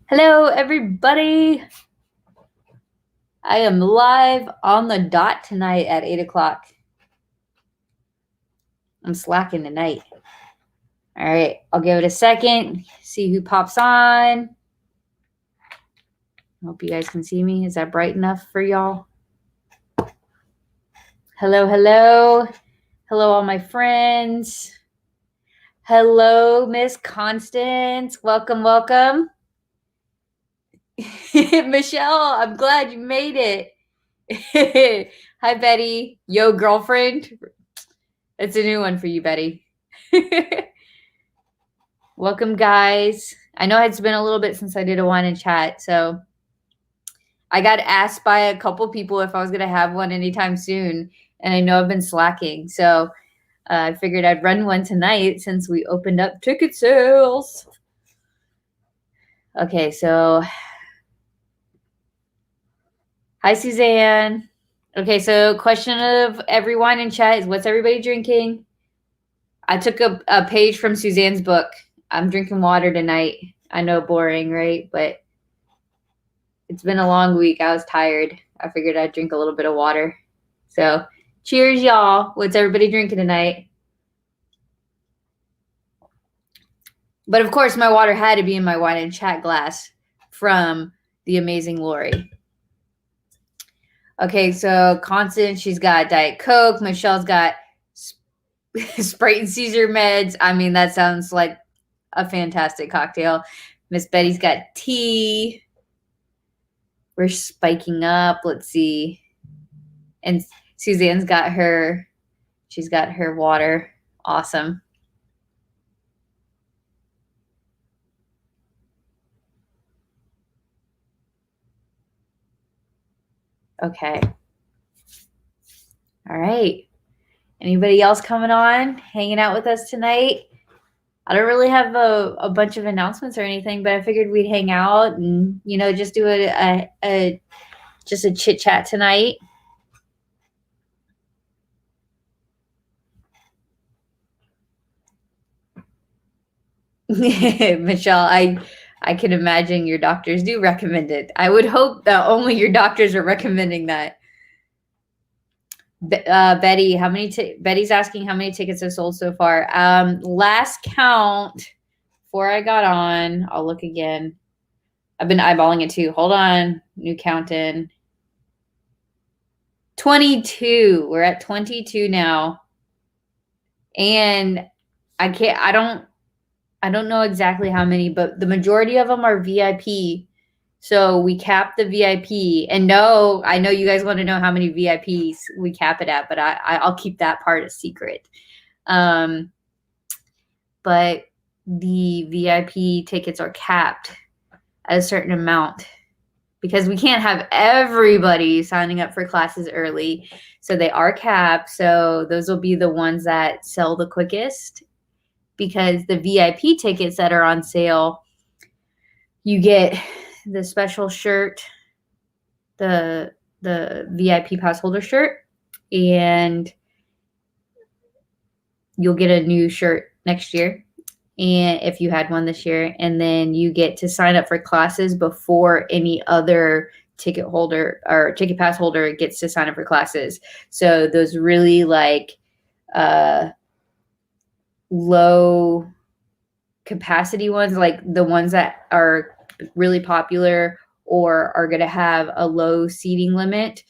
Hello, everybody. I am live on the dot tonight at 8 o'clock. I'm slacking tonight. All right, I'll give it a second, see who pops on. Hope you guys can see me. Is that bright enough for y'all? Hello, hello. Hello, all my friends. Hello, Miss Constance. Welcome, welcome. Michelle, I'm glad you made it. Hi, Betty. Yo, girlfriend. It's a new one for you, Betty. Welcome, guys. I know it's been a little bit since I did a wine and chat, so I got asked by a couple people if I was going to have one anytime soon, and I know I've been slacking, so I figured I'd run one tonight since we opened up ticket sales. Okay, so hi, Suzanne. Okay, so question of every wine and chat is, what's everybody drinking? I took a page from Suzanne's book. I'm drinking water tonight. I know, boring, right? But it's been a long week. I was tired. I figured I'd drink a little bit of water. So cheers, y'all. What's everybody drinking tonight? But of course, my water had to be in my wine and chat glass from the amazing Lori. Okay, so Constance, she's got Diet Coke. Michelle's got Sprite and Caesar meds. I mean, that sounds like a fantastic cocktail. Miss Betty's got tea. We're spiking up. Let's see. And Suzanne's got she's got her water. Awesome. Okay. All right. Anybody else coming on, hanging out with us tonight? I don't really have a bunch of announcements or anything, but I figured we'd hang out and, just do just a chit chat tonight. Michelle, I can imagine your doctors do recommend it. I would hope that only your doctors are recommending that. Betty, Betty's asking how many tickets have sold so far. Last count before I got on, I'll look again. I've been eyeballing it too. Hold on, new count in. 22. We're at 22 now, and I don't know exactly how many, but the majority of them are VIP. So we cap the VIP, and no, I know you guys want to know how many VIPs we cap it at, but I'll keep that part a secret. But the VIP tickets are capped at a certain amount because we can't have everybody signing up for classes early. So they are capped. So those will be the ones that sell the quickest, because the VIP tickets that are on sale, you get the special shirt, the VIP pass holder shirt, and you'll get a new shirt next year, and if you had one this year, and then you get to sign up for classes before any other ticket holder or ticket pass holder gets to sign up for classes. So those really low capacity ones, like the ones that are really popular or are going to have a low seating limit,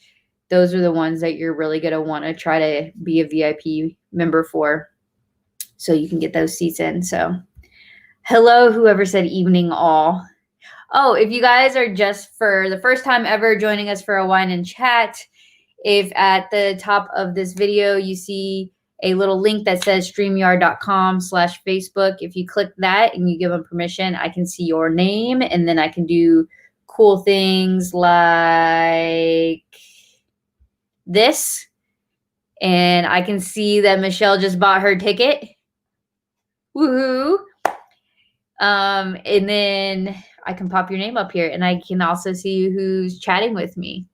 those are the ones that you're really going to want to try to be a VIP member for, so you can get those seats in. So hello, whoever said evening all. Oh, if you guys are just for the first time ever joining us for a wine and chat, if at the top of this video you see a little link that says streamyard.com/Facebook. If you click that and you give them permission, I can see your name, and then I can do cool things like this. And I can see that Michelle just bought her ticket. Woohoo. And then I can pop your name up here, and I can also see who's chatting with me.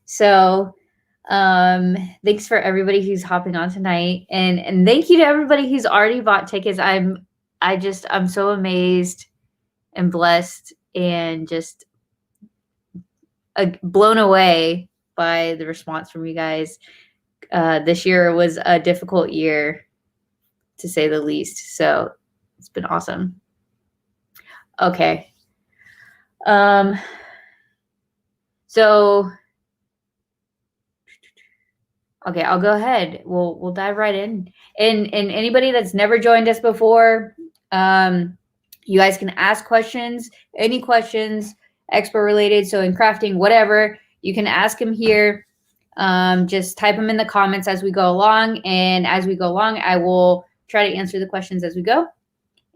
So thanks for everybody who's hopping on tonight, and thank you to everybody who's already bought tickets. I'm so amazed and blessed and just blown away by the response from you guys. This year was a difficult year, to say the least. So it's been awesome. Okay. So okay, I'll go ahead. We'll dive right in. And anybody that's never joined us before, you guys can ask questions, any questions, expo related. So in crafting, whatever, you can ask them here. Just type them in the comments as we go along. And as we go along, I will try to answer the questions as we go.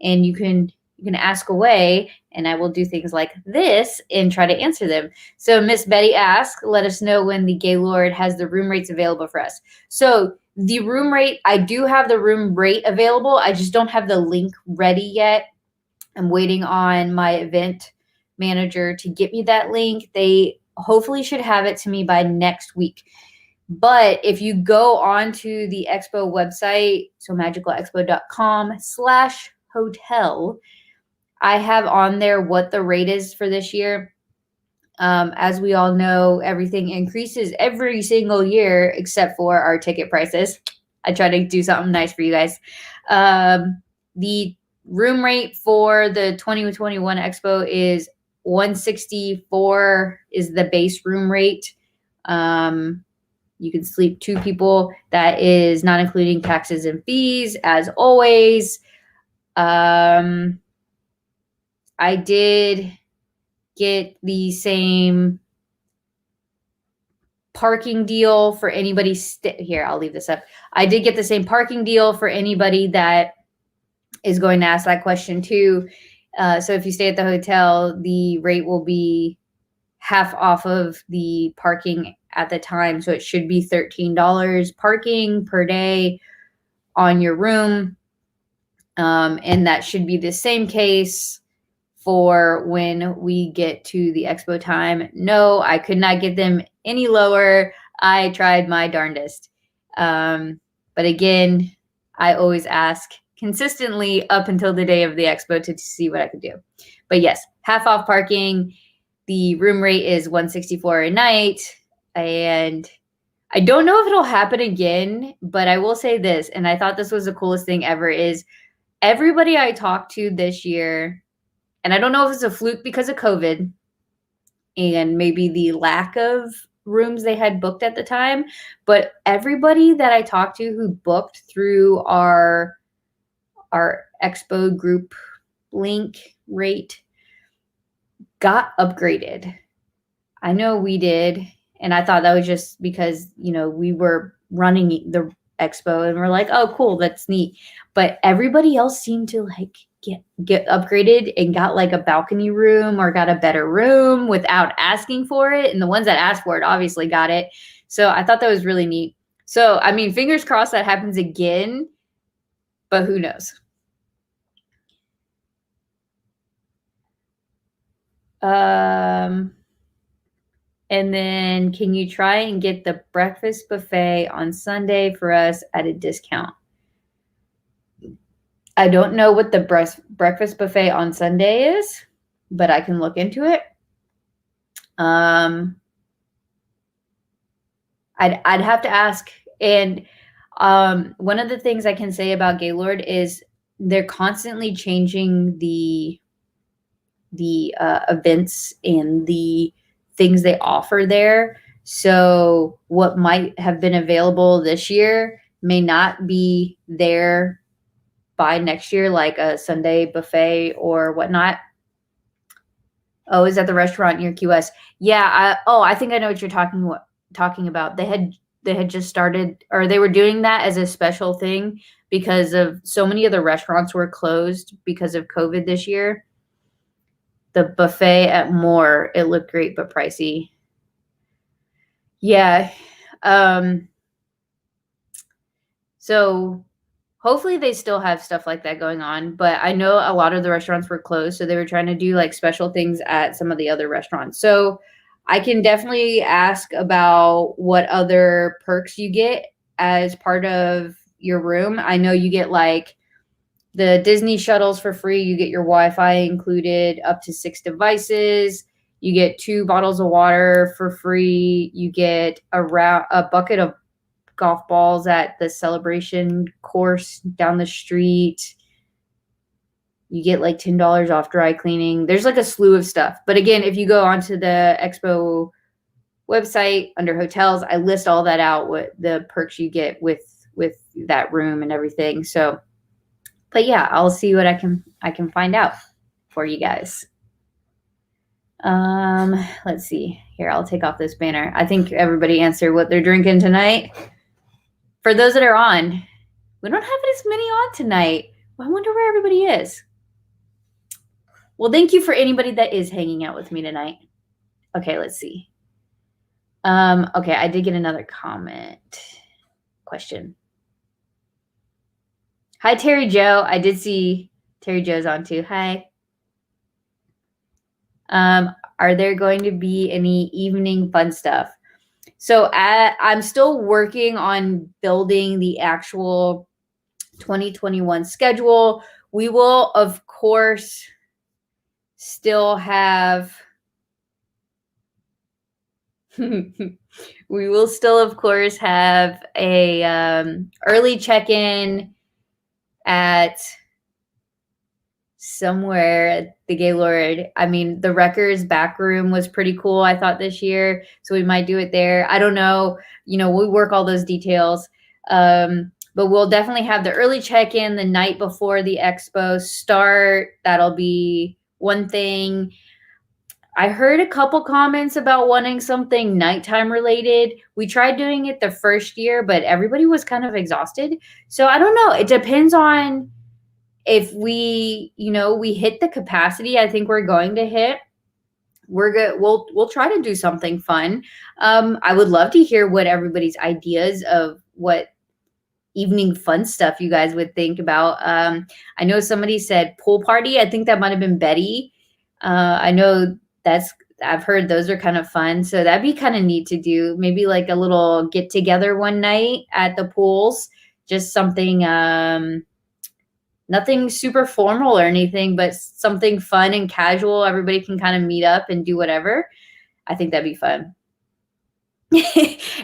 And you can ask away, and I will do things like this and try to answer them. So Miss Betty asked, let us know when the Gaylord has the room rates available for us. So the room rate, I do have the room rate available. I just don't have the link ready yet. I'm waiting on my event manager to get me that link. They hopefully should have it to me by next week. But if you go onto the expo website, so magicalexpo.com/hotel, I have on there what the rate is for this year. As we all know, everything increases every single year except for our ticket prices. I try to do something nice for you guys. The room rate for the 2021 Expo is $164 is the base room rate. You can sleep 2 people. That is not including taxes and fees, as always. I did get the same parking deal for anybody here. I'll leave this up. I did get the same parking deal for anybody that is going to ask that question too. So if you stay at the hotel, the rate will be half off of the parking at the time. So it should be $13 parking per day on your room. And that should be the same case for when we get to the expo time. No, I could not get them any lower. I tried my darndest. But again, I always ask consistently up until the day of the expo to see what I could do. But yes, half off parking. The room rate is $164 a night. And I don't know if it'll happen again, but I will say this, and I thought this was the coolest thing ever, is everybody I talked to this year, and I don't know if it's a fluke because of COVID and maybe the lack of rooms they had booked at the time, but everybody that I talked to who booked through our expo group link rate got upgraded. I know we did, and I thought that was just because, we were running the expo and we're like, oh, cool, that's neat. But everybody else seemed to get upgraded and got like a balcony room or got a better room without asking for it. And the ones that asked for it obviously got it. So I thought that was really neat. So, I mean, fingers crossed that happens again, but who knows? And then can you try and get the breakfast buffet on Sunday for us at a discount? I don't know what the breakfast buffet on Sunday is, but I can look into it. I'd have to ask. And one of the things I can say about Gaylord is they're constantly changing the events and the things they offer there. So what might have been available this year may not be there by next year, like a Sunday buffet or whatnot. Oh, is that the restaurant near QS? Yeah. I think I know what you're talking about. They had just started, or they were doing that as a special thing because of so many of the restaurants were closed because of COVID this year. The buffet at Moore, it looked great, but pricey. Yeah. So hopefully they still have stuff like that going on, but I know a lot of the restaurants were closed, so they were trying to do like special things at some of the other restaurants. So I can definitely ask about what other perks you get as part of your room. I know you get like The Disney shuttles for free. You get your Wi-Fi included, up to 6 devices. You get 2 bottles of water for free. You get a bucket of golf balls at the celebration course down the street. You get like $10 off dry cleaning. There's like a slew of stuff. But again, if you go onto the Expo website under hotels, I list all that out, what the perks you get with that room and everything. So, but yeah, I'll see what I can find out for you guys. Let's see here. I'll take off this banner. I think everybody answered what they're drinking tonight. For those that are on, we don't have as many on tonight. I wonder where everybody is. Well, thank you for anybody that is hanging out with me tonight. Okay, let's see. Okay, I did get another question. Hi, Terry Joe. I did see Terry Joe's on too. Hi. Are there going to be any evening fun stuff? So I'm still working on building the actual 2021 schedule. We will, of course, still have we will still, of course, have a early check-in at somewhere at the Gaylord. I mean, the Wreckers back room was pretty cool, I thought, this year. So we might do it there. I don't know. We'll work all those details. But we'll definitely have the early check-in the night before the expo start. That'll be one thing. I heard a couple comments about wanting something nighttime related. We tried doing it the first year, but everybody was kind of exhausted. So I don't know. It depends on if we hit the capacity I think we're going to hit. We're good. We'll try to do something fun. I would love to hear what everybody's ideas of what evening fun stuff you guys would think about. I know somebody said pool party. I think that might have been Betty. I know I've heard those are kind of fun. So that'd be kind of neat to do. Maybe like a little get together one night at the pools, just something, nothing super formal or anything, but something fun and casual. Everybody can kind of meet up and do whatever. I think that'd be fun.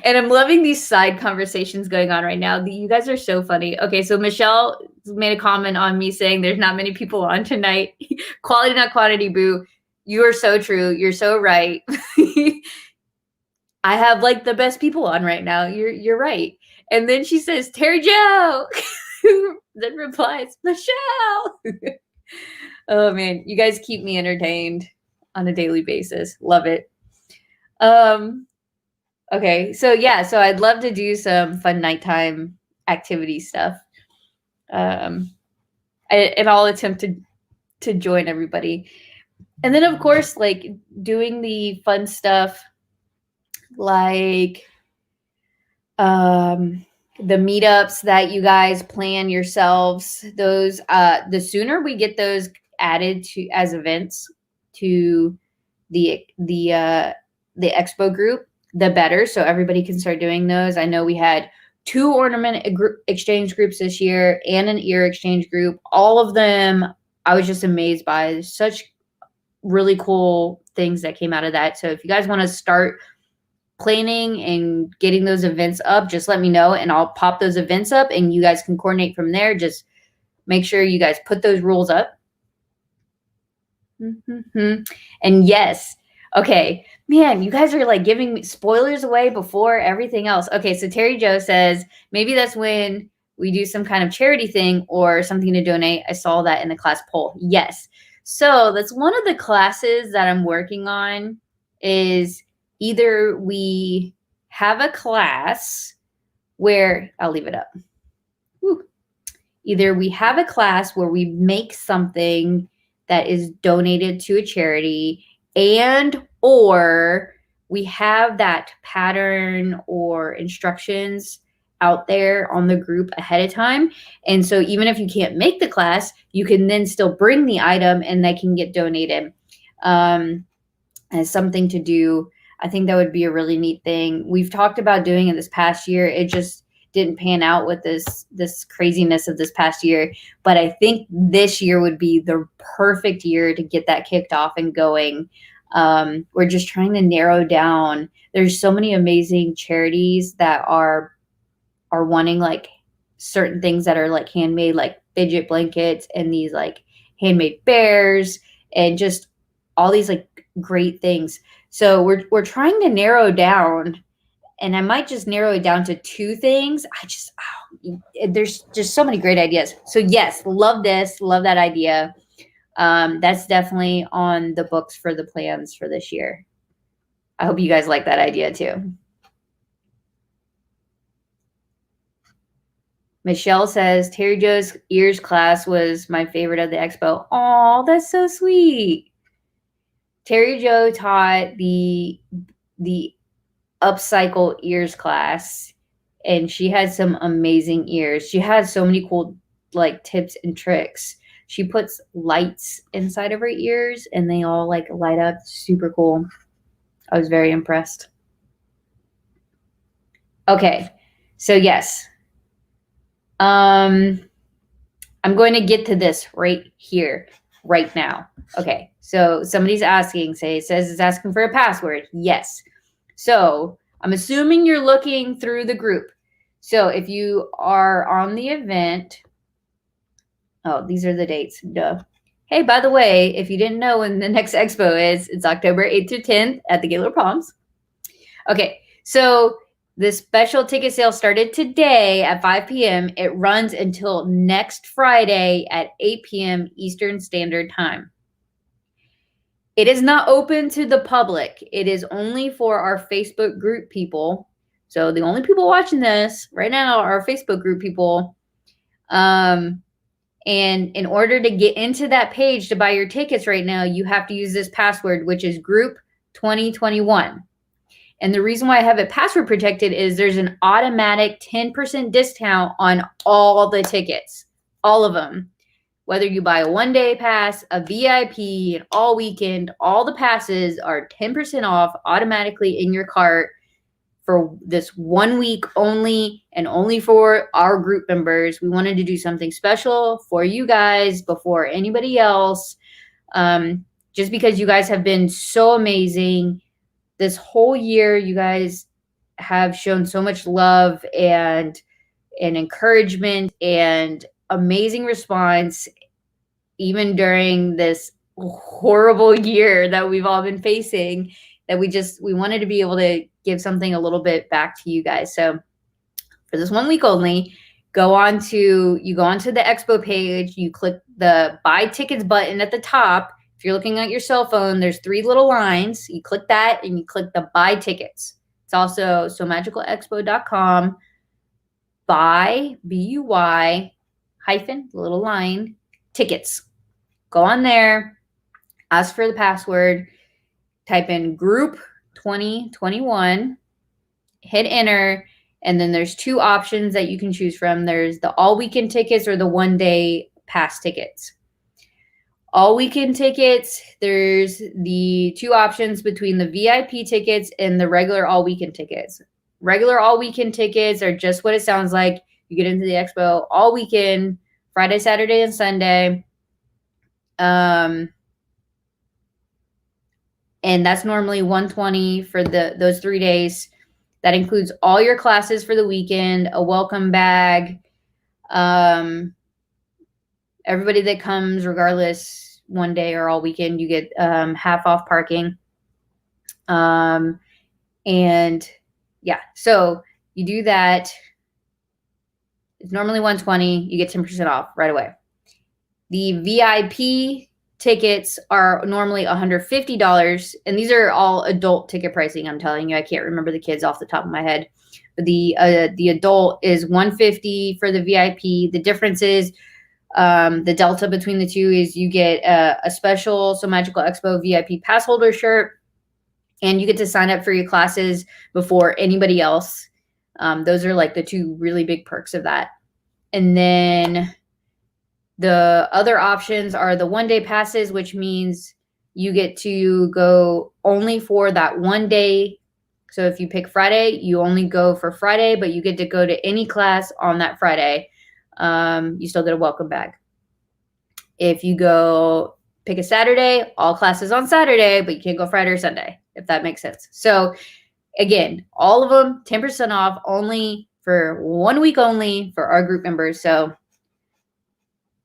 And I'm loving these side conversations going on right now. You guys are so funny. Okay, so Michelle made a comment on me saying there's not many people on tonight. Quality, not quantity, boo. You are so true. You're so right. I have like the best people on right now. You're right. And then she says, Terry Joe. Then replies, Michelle. Oh man, you guys keep me entertained on a daily basis. Love it. Okay, so yeah, so I'd love to do some fun nighttime activity stuff. And I'll attempt to join everybody. And then of course, like doing the fun stuff like the meetups that you guys plan yourselves, those the sooner we get those added to as events to the expo group, the better. So everybody can start doing those. I know we had 2 ornament exchange groups this year and an ear exchange group. All of them, I was just amazed by such really cool things that came out of that. So if you guys want to start planning and getting those events up, just let me know and I'll pop those events up and you guys can coordinate from there. Just make sure you guys put those rules up. And yes, okay, man, you guys are like giving me spoilers away before everything else. Okay, so Terry Joe says maybe that's when we do some kind of charity thing or something to donate. I saw that in the class poll. Yes. So that's one of the classes that I'm working on is either we have a class where I'll leave it up. Whew. Either we have a class where we make something that is donated to a charity and or we have that pattern or instructions out there on the group ahead of time. And so even if you can't make the class, you can then still bring the item and they can get donated as something to do. I think that would be a really neat thing. We've talked about doing it this past year. didn't pan out with this craziness of this past year. But I think this year would be the perfect year to get that kicked off and going. We're just trying to narrow down. There's so many amazing charities that are wanting like certain things that are like handmade, like fidget blankets and these like handmade bears and just all these like great things. So we're trying to narrow down, and I might just narrow it down to 2 things. There's just so many great ideas. So yes, love this, love that idea. That's definitely on the books for the plans for this year. I hope you guys like that idea too. Michelle says, Terry Joe's ears class was my favorite of the expo. Oh, that's so sweet. Terry Joe taught the upcycle ears class, and she had some amazing ears. She has so many cool like tips and tricks. She puts lights inside of her ears and they all like light up. Super cool. I was very impressed. Okay. So yes. I'm going to get to this right here, right now. Okay. So somebody's asking, says it's asking for a password. Yes. So I'm assuming you're looking through the group. So if you are on the event, oh, these are the dates. Duh. Hey, by the way, if you didn't know when the next expo is, it's October 8th through 10th at the Gaylord Palms. Okay, so the special ticket sale started today at 5 p.m. It runs until next Friday at 8 p.m. Eastern Standard Time. It is not open to the public. It is only for our Facebook group people. So the only people watching this right now are our Facebook group people. And in order to get into that page to buy your tickets right now, you have to use this password, which is group 2021. And the reason why I have it password protected is there's an automatic 10% discount on all the tickets, all of them. Whether you buy a 1-day pass, a VIP, an all weekend, all the passes are 10% off automatically in your cart for this 1 week only, and only for our group members. We wanted to do something special for you guys before anybody else, just because you guys have been so amazing. This whole year, you guys have shown so much love and encouragement and amazing response, even during this horrible year that we've all been facing, that we wanted to be able to give something a little bit back to you guys. So for this 1 week only, you go onto the expo page, you click the buy tickets button at the top. If you're looking at your cell phone, there's 3 little lines. You click that and you click the buy tickets. It's also somagicalexpo.com, buy, B-U-Y, hyphen, little line, tickets. Go on there, ask for the password, type in group 2021, hit enter, and then there's 2 options that you can choose from. There's the all weekend tickets or the 1-day pass tickets. All weekend tickets, there's the 2 options between the VIP tickets and the regular all weekend tickets. Regular all weekend tickets are just what it sounds like. You get into the expo all weekend, Friday, Saturday, and Sunday. And that's normally $120 for those 3 days. That includes all your classes for the weekend, a welcome bag. Everybody that comes, regardless, 1 day or all weekend, you get half off parking. And yeah, so you do that. It's normally $120. You get 10% off right away. The VIP tickets are normally $150, and these are all adult ticket pricing. I'm telling you, I can't remember the kids off the top of my head, but the adult is $150 for the VIP. The difference is the delta between the two is you get a special So Magical Expo VIP pass holder shirt, and you get to sign up for your classes before anybody else. Those are like the 2 really big perks of that. And then the other options are the 1-day passes, which means you get to go only for that 1 day So if you pick Friday, you only go for Friday, but you get to go to any class on that Friday. You still get a welcome bag. If you go pick a Saturday, all classes on Saturday, but you can't go Friday or Sunday, if that makes sense. So again, all of them 10% off, only for 1 week only for our group members. So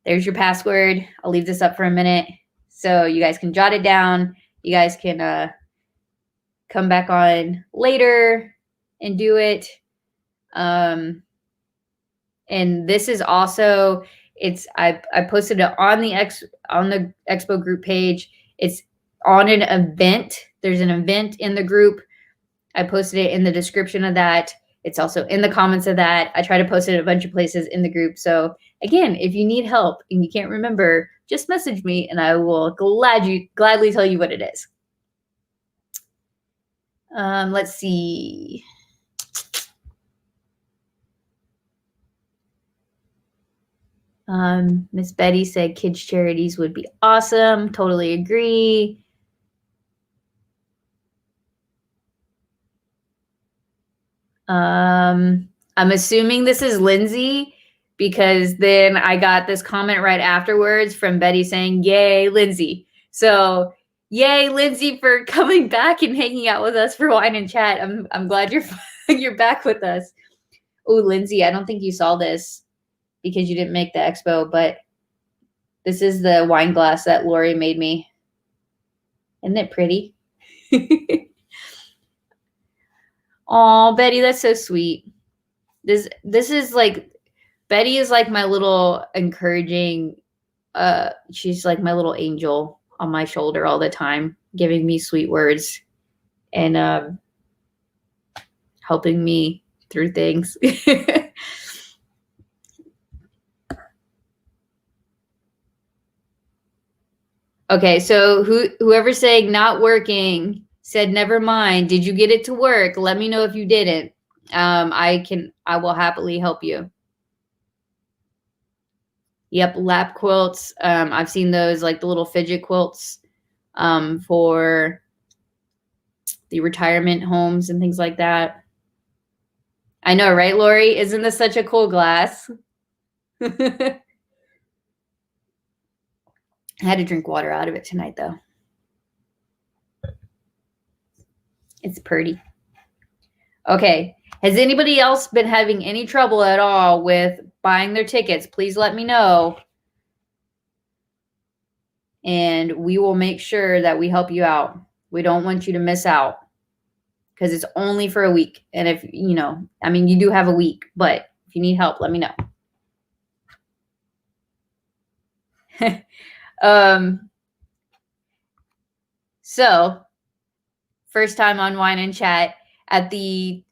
there's your password. I'll leave this up for a minute so you guys can jot it down. You guys can come back on later and do it. And this is also, I posted it on the Expo group page. It's on an event. There's an event in the group. I posted it in the description of that. It's also in the comments of that. I try to post it a bunch of places in the group. So again, if you need help and you can't remember, just message me and I will gladly tell you what it is. Let's see. Miss Betty said kids charities would be awesome. Totally agree. I'm assuming this is Lindsay because then I got this comment right afterwards from Betty saying, yay, Lindsay. So yay, Lindsay, for coming back and hanging out with us for wine and chat. I'm glad you're back with us. Oh, Lindsay, I don't think you saw this because you didn't make the expo, but this is the wine glass that Lori made me. Isn't it pretty? Oh, Betty, that's so sweet. This is like, Betty is like my little encouraging, she's like my little angel on my shoulder all the time, giving me sweet words and helping me through things. Okay, so whoever's saying not working said, never mind. Did you get it to work? Let me know if you didn't. I will happily help you. Yep, lap quilts. I've seen those, like the little fidget quilts for the retirement homes and things like that. I know, right, Lori? Isn't this such a cool glass? I had to drink water out of it tonight, though. It's pretty. Okay. Has anybody else been having any trouble at all with buying their tickets? Please let me know. And we will make sure that we help you out. We don't want you to miss out because it's only for a week. And if, you do have a week, but if you need help, let me know. So first time on Wine and Chat, at the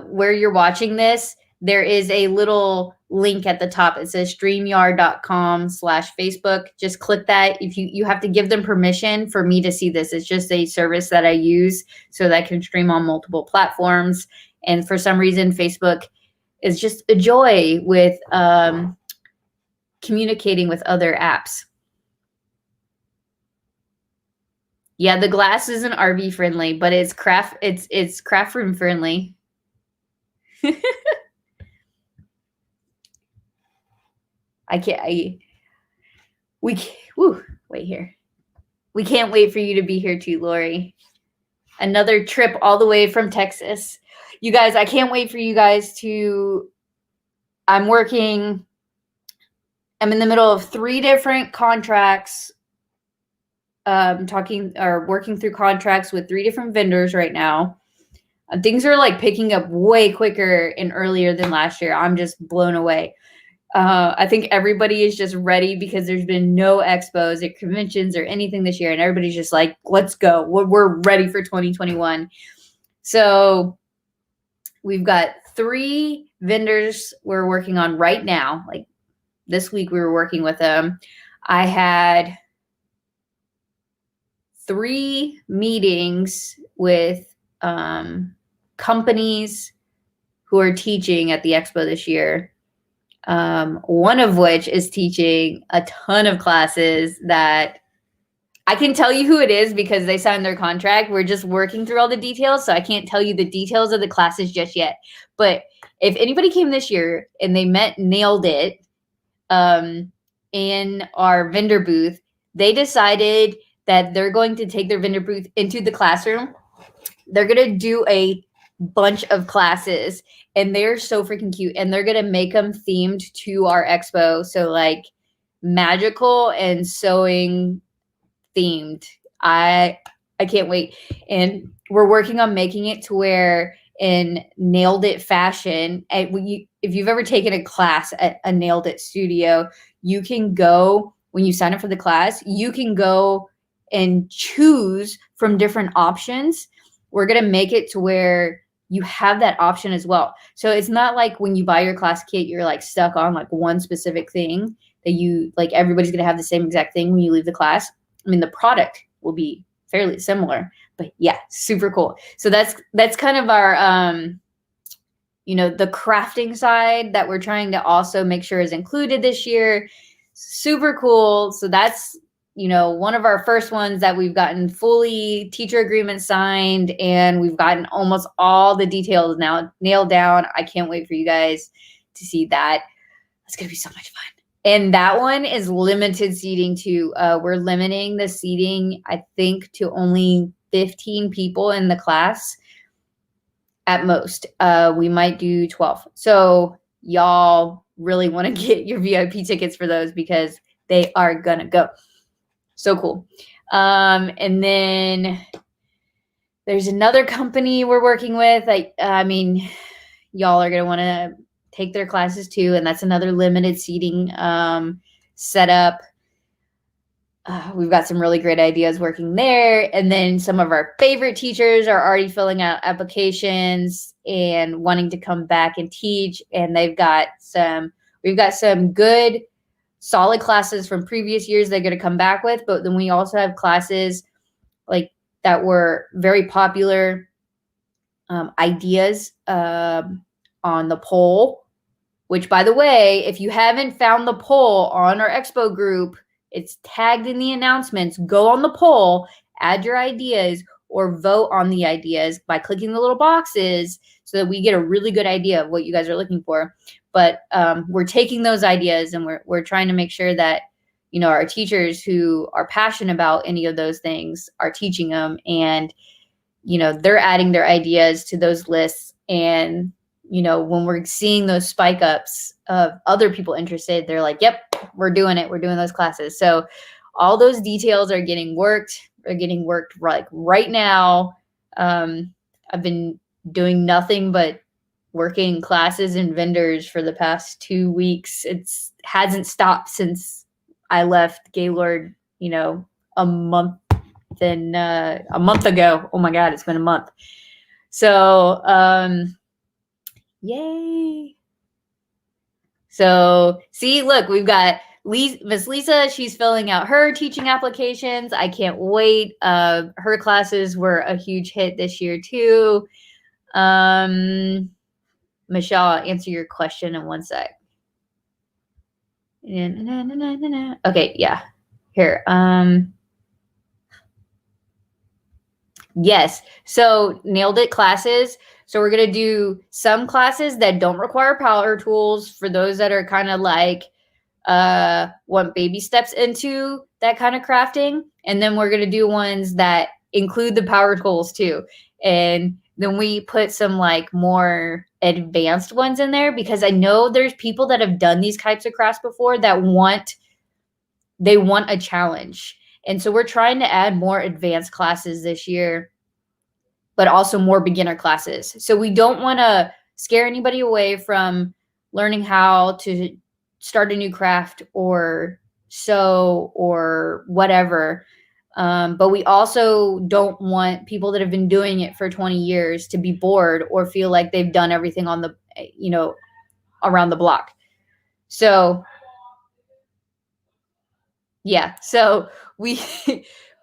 where you're watching this, there is a little link at the top. It says streamyard.com/Facebook. Just click that. If you have to give them permission for me to see this. It's just a service that I use so that I can stream on multiple platforms. And for some reason, Facebook is just a joy with communicating with other apps. Yeah, the glass isn't RV friendly, but it's craft room friendly. Wait here. We can't wait for you to be here too, Lori. Another trip all the way from Texas. You guys, I can't wait for you guys to, I'm in the middle of 3 different contracts, working through contracts with 3 different vendors right now. Things are like picking up way quicker and earlier than last year. I'm just blown away. I think everybody is just ready because there's been no expos or conventions or anything this year. And everybody's just like, let's go. We're ready for 2021. So we've got 3 vendors we're working on right now. Like this week we were working with them. I had 3 meetings with companies who are teaching at the expo this year. One of which is teaching a ton of classes that I can tell you who it is because they signed their contract. We're just working through all the details, so I can't tell you the details of the classes just yet. But if anybody came this year and they nailed it in our vendor booth, they decided that they're going to take their vendor booth into the classroom. They're going to do a bunch of classes, and they're so freaking cute, and they're going to make them themed to our expo. So like magical and sewing themed. I can't wait. And we're working on making it to where in Nailed It fashion, if you've ever taken a class at a Nailed It studio, you can go, when you sign up for the class, you can go and choose from different options. We're going to make it to where you have that option as well. So it's not like when you buy your class kit, you're like stuck on like one specific thing that you like, everybody's going to have the same exact thing when you leave the class. I mean, the product will be fairly similar, but yeah, super cool. So that's kind of our, the crafting side that we're trying to also make sure is included this year. Super cool. So that's, one of our first ones that we've gotten fully teacher agreement signed, and we've gotten almost all the details now nailed down. I can't wait for you guys to see that. It's going to be so much fun. And that one is limited seating too. We're limiting the seating, I think, to only 15 people in the class at most. We might do 12. So y'all really want to get your VIP tickets for those because they are going to go. So cool. And then there's another company we're working with. Y'all are going to want to take their classes too, and that's another limited seating setup. We've got some really great ideas working there, and then some of our favorite teachers are already filling out applications and wanting to come back and teach, and we've got some good solid classes from previous years they're going to come back with, but then we also have classes like that were very popular ideas on the poll. Which, by the way, if you haven't found the poll on our expo group, it's tagged in the announcements. Go on the poll, add your ideas, or vote on the ideas by clicking the little boxes so that we get a really good idea of what you guys are looking for. But we're taking those ideas and we're trying to make sure that, our teachers who are passionate about any of those things are teaching them, and, they're adding their ideas to those lists. And when we're seeing those spike ups of other people interested, they're like, yep, we're doing it. We're doing those classes. So all those details are getting worked. They're getting worked like right now. I've been doing nothing but working classes and vendors for the past 2 weeks. It hasn't stopped since I left Gaylord, a month ago. Oh my God, it's been a month. So, yay. So see, look, we've got Miss Lisa. She's filling out her teaching applications. I can't wait. Her classes were a huge hit this year too. Michelle, I'll answer your question in one sec. Okay, yeah. Here. Yes. So Nailed It classes. So we're going to do some classes that don't require power tools for those that are kind of like want baby steps into that kind of crafting. And then we're going to do ones that include the power tools too. And then we put some like more advanced ones in there because I know there's people that have done these types of crafts before that want a challenge. And so we're trying to add more advanced classes this year, but also more beginner classes. So we don't want to scare anybody away from learning how to start a new craft or sew or whatever. But we also don't want people that have been doing it for 20 years to be bored or feel like they've done everything on the, around the block. So yeah, so we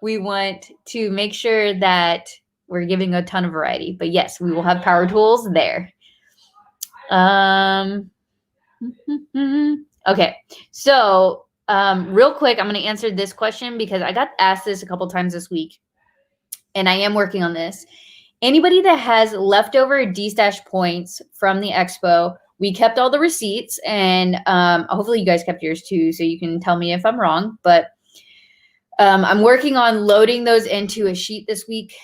want to make sure that we're giving a ton of variety, but yes, we will have power tools there. Okay, so Real quick, I'm going to answer this question because I got asked this a couple times this week, and I am working on this. Anybody that has leftover D-Stash points from the expo, we kept all the receipts, and hopefully you guys kept yours too, so you can tell me if I'm wrong. But I'm working on loading those into a sheet this week,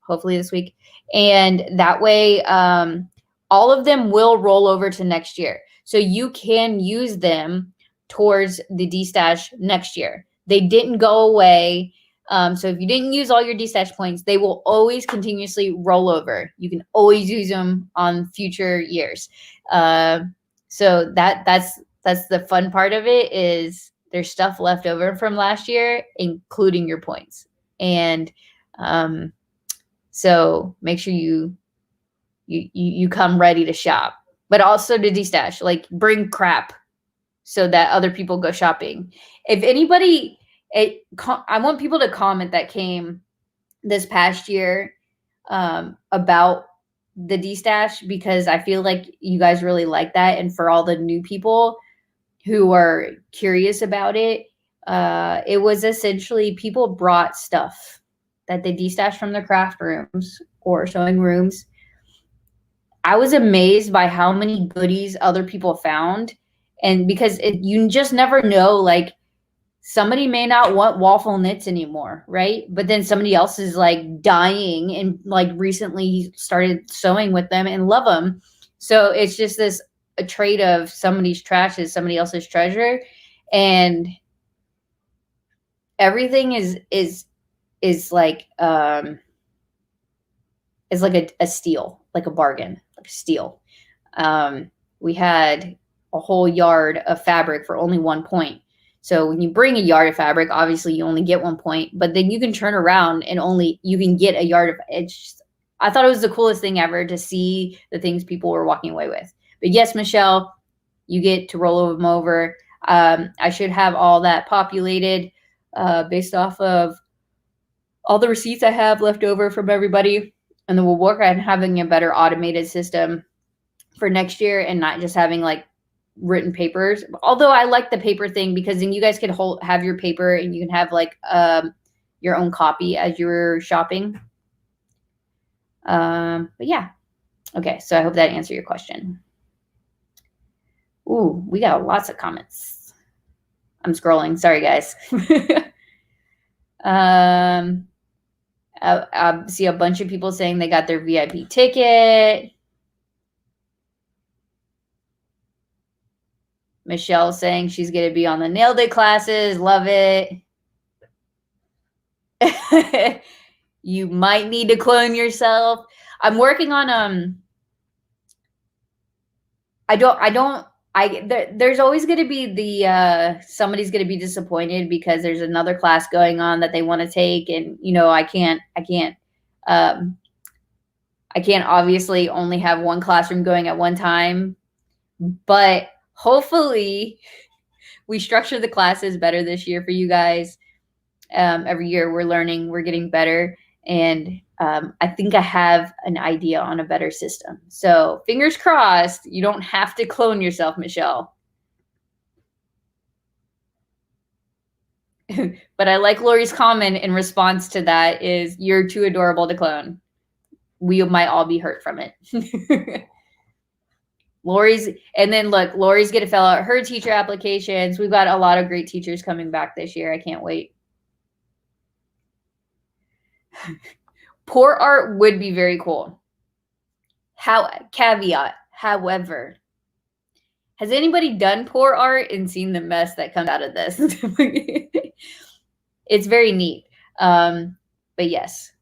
hopefully this week. And that way, all of them will roll over to next year. So you can use them towards the D-Stash next year. They didn't go away. So if you didn't use all your D-Stash points, they will always continuously roll over. You can always use them on future years. So that's the fun part of it, is there's stuff left over from last year, including your points. And so make sure you come ready to shop, but also to D-Stash, like bring crap so that other people go shopping. If anybody, I want people to comment that came this past year about the D-Stash, because I feel like you guys really like that. And for all the new people who are curious about it, it was essentially people brought stuff that they D-Stashed from their craft rooms or showing rooms. I was amazed by how many goodies other people found. And because you just never know, like somebody may not want waffle knits anymore, right? But then somebody else is like dying and like recently started sewing with them and love them. So it's just a trait of somebody's trash is somebody else's treasure. And everything is like is like a steal, like a bargain, like a steal. We had a whole yard of fabric for only 1 point. So when you bring a yard of fabric, obviously you only get 1 point, but then you can turn around and you can get a yard of it. I thought it was the coolest thing ever to see the things people were walking away with. But yes, Michelle, you get to roll them over. I should have all that populated based off of all the receipts I have left over from everybody. And then we'll work on having a better automated system for next year and not just having like written papers. Although I like the paper thing because then you guys can have your paper and you can have like your own copy as you're shopping. But yeah. Okay, so I hope that answered your question. Ooh, we got lots of comments. I'm scrolling. Sorry, guys. I see a bunch of people saying they got their VIP ticket. Michelle saying she's going to be on the Nailed It classes. Love it. You might need to clone yourself. I'm working on there's always going to be somebody's going to be disappointed because there's another class going on that they want to take, and I can't obviously only have one classroom going at one time, but hopefully we structure the classes better this year for you guys. Every year we're learning, we're getting better. And I think I have an idea on a better system. So fingers crossed, you don't have to clone yourself, Michelle. But I like Lori's comment in response to that is, you're too adorable to clone. We might all be hurt from it. Lori's going to fill out her teacher applications. We've got a lot of great teachers coming back this year. I can't wait. Pour art would be very cool. Caveat, however, has anybody done pour art and seen the mess that comes out of this? It's very neat. But yes.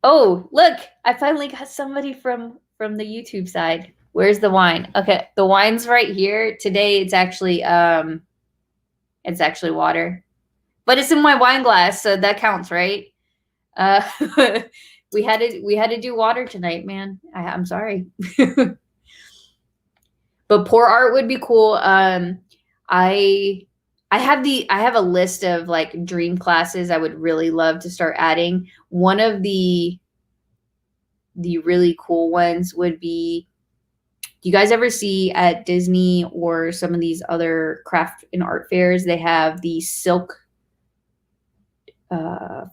Oh, look, I finally got somebody from the YouTube side. Where's the wine? Okay, the wine's right here. Today it's actually water. But it's in my wine glass, so that counts, right? We had to do water tonight, man. I'm sorry. But pour art would be cool. I have a list of like dream classes I would really love to start adding. One of the really cool ones would be Do you guys ever see at Disney or some of these other craft and art fairs, they have the silk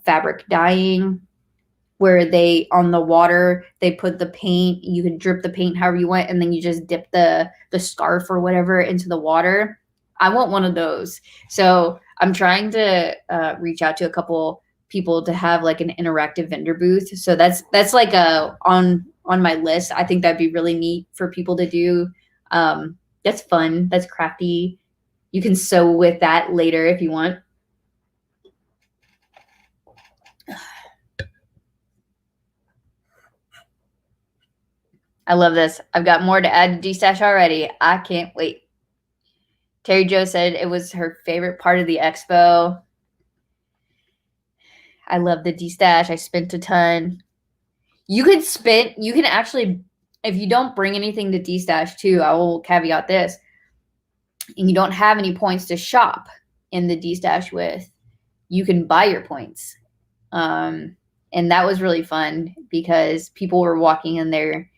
fabric dyeing where they on the water they put the paint, you can drip the paint however you want, and then you just dip the scarf or whatever into the water. I want one of those. So I'm trying to reach out to a couple people to have like an interactive vendor booth. So that's like a on my list. I think that'd be really neat for people to do. That's fun. That's crafty. You can sew with that later if you want. I love this. I've got more to add to D-Stash already. I can't wait. Terry Jo said it was her favorite part of the expo. I love the D-Stash. I spent a ton. You can actually, if you don't bring anything to D-Stash too, I will caveat this, and you don't have any points to shop in the D-Stash with, you can buy your points. And that was really fun because people were walking in there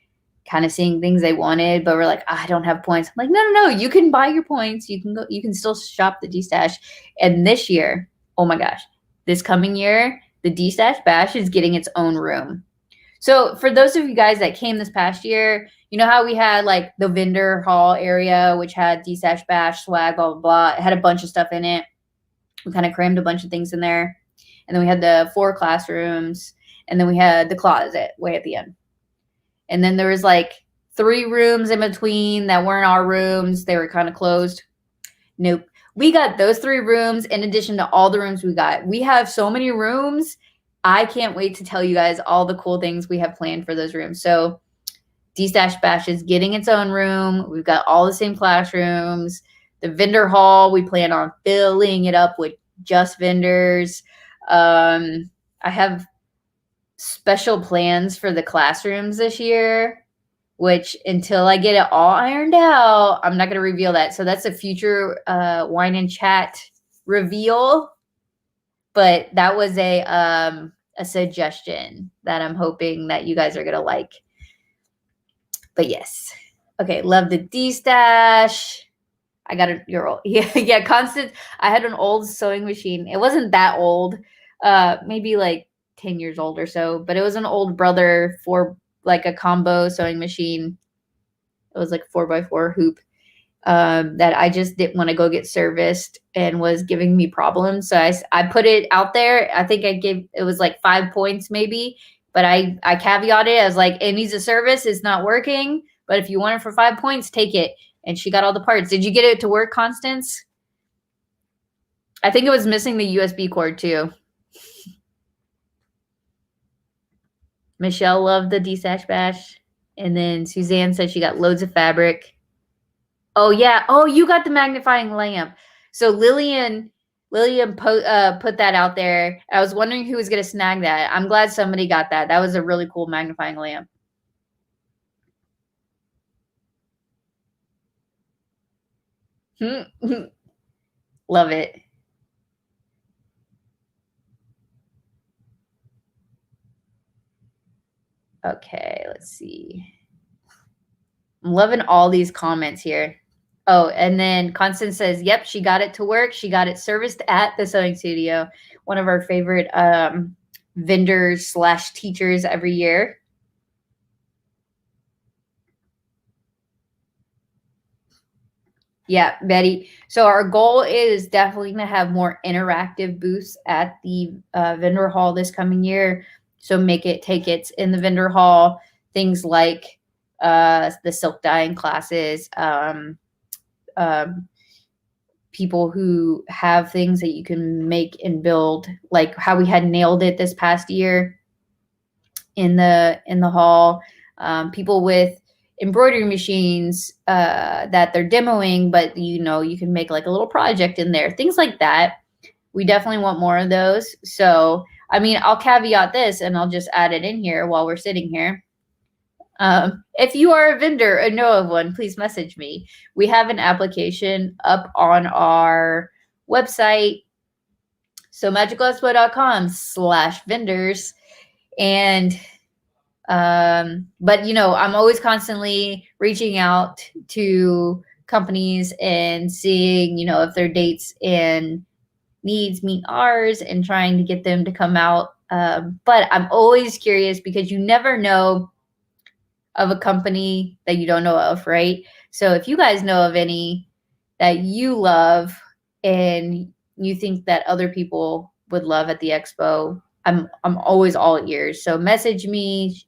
kind of seeing things they wanted, but we're like, I don't have points. I'm like, no, you can buy your points. You can still shop the D-Stash. And this year, oh my gosh, this coming year, the D-Stash Bash is getting its own room. So for those of you guys that came this past year, you know how we had like the vendor hall area, which had D-Stash Bash, swag, blah, blah, blah. It had a bunch of stuff in it. We kind of crammed a bunch of things in there. And then we had the 4 classrooms. And then we had the closet way at the end. And then there was like 3 rooms in between that weren't our rooms. They were kind of closed. Nope. We got those 3 rooms in addition to all the rooms we got. We have so many rooms. I can't wait to tell you guys all the cool things we have planned for those rooms. So D-Stash Bash is getting its own room. We've got all the same classrooms. The vendor hall, we plan on filling it up with just vendors. I have special plans for the classrooms this year, which until I get it all ironed out, I'm not going to reveal that. So that's a future wine and chat reveal. But that was a suggestion that I'm hoping that you guys are going to like. But yes. Okay. Love the D-Stash. I got your old, yeah, Constance. I had an old sewing machine. It wasn't that old, maybe like 10 years old or so, but it was an old brother for like a combo sewing machine. It was like 4x4 hoop that I just didn't want to go get serviced and was giving me problems. So I put it out there. I think it was like 5 points maybe, but I caveated it. I was like, it needs a service. It's not working, but if you want it for 5 points, take it. And she got all the parts. Did you get it to work, Constance? I think it was missing the USB cord too. Michelle loved the D-Stash Bash. And then Suzanne said she got loads of fabric. Oh, yeah. Oh, you got the magnifying lamp. So Lillian put that out there. I was wondering who was going to snag that. I'm glad somebody got that. That was a really cool magnifying lamp. Love it. Okay, let's see. I'm loving all these comments here. Oh, and then Constance says, yep, she got it to work. She got it serviced at the sewing studio. One of our favorite vendors / teachers every year. Yeah, Betty. So our goal is definitely to have more interactive booths at the vendor hall this coming year. So take it in the vendor hall, things like the silk dyeing classes, people who have things that you can make and build, like how we had nailed it this past year in the hall, people with embroidery machines that they're demoing, but you can make like a little project in there, things like that. We definitely want more of those. So, I mean, I'll caveat this and I'll just add it in here while we're sitting here. If you are a vendor and know of one, please message me. We have an application up on our website. So magicalexpo.com/vendors. And But I'm always constantly reaching out to companies and seeing, if their dates and needs meet ours and trying to get them to come out. But I'm always curious because you never know of a company that you don't know of, right? So if you guys know of any that you love and you think that other people would love at the expo, I'm always all ears. So message me,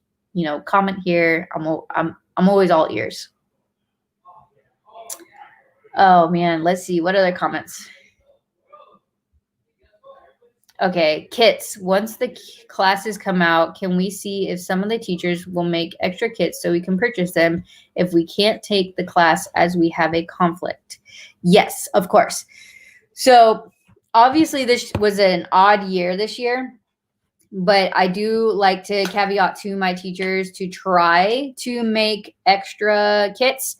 comment here. I'm always all ears. Oh man, let's see what other comments. Okay, kits. Once the classes come out, can we see if some of the teachers will make extra kits so we can purchase them if we can't take the class as we have a conflict? Yes, of course. So obviously this was an odd year this year, but I do like to caveat to my teachers to try to make extra kits.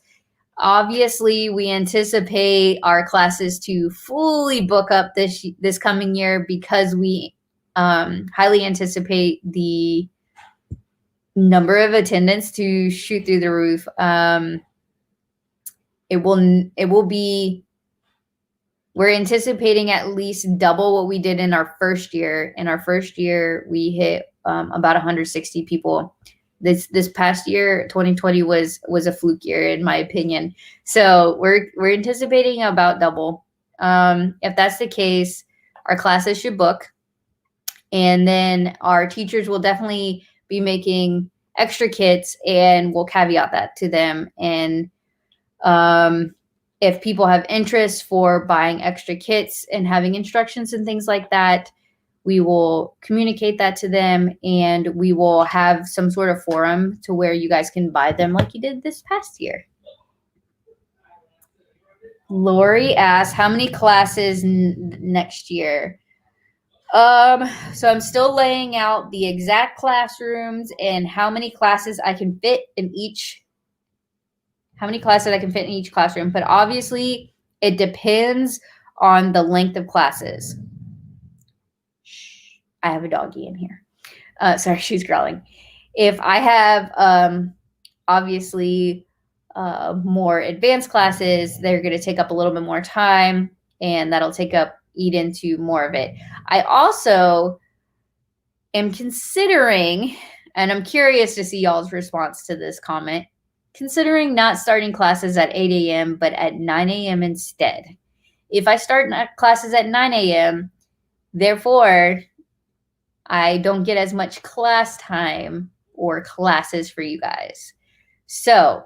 Obviously, we anticipate our classes to fully book up this coming year because we highly anticipate the number of attendance to shoot through the roof. It will be. We're anticipating at least double what we did in our first year. In our first year, we hit about 160 people. This past year, 2020 was a fluke year in my opinion. So we're anticipating about double. If that's the case, our classes should book, and then our teachers will definitely be making extra kits, and we'll caveat that to them. And if people have interest for buying extra kits and having instructions and things like that, we will communicate that to them, and we will have some sort of forum to where you guys can buy them like you did this past year. Lori asks, how many classes next year? So I'm still laying out the exact classrooms and how many classes I can fit in each classroom, but obviously it depends on the length of classes. I have a doggy in here. Sorry, she's growling. If I have obviously more advanced classes, they're going to take up a little bit more time, and that'll eat into more of it. I also am considering, and I'm curious to see y'all's response to this comment, considering not starting classes at 8 a.m., but at 9 a.m. instead. If I start classes at 9 a.m., therefore, I don't get as much class time or classes for you guys. So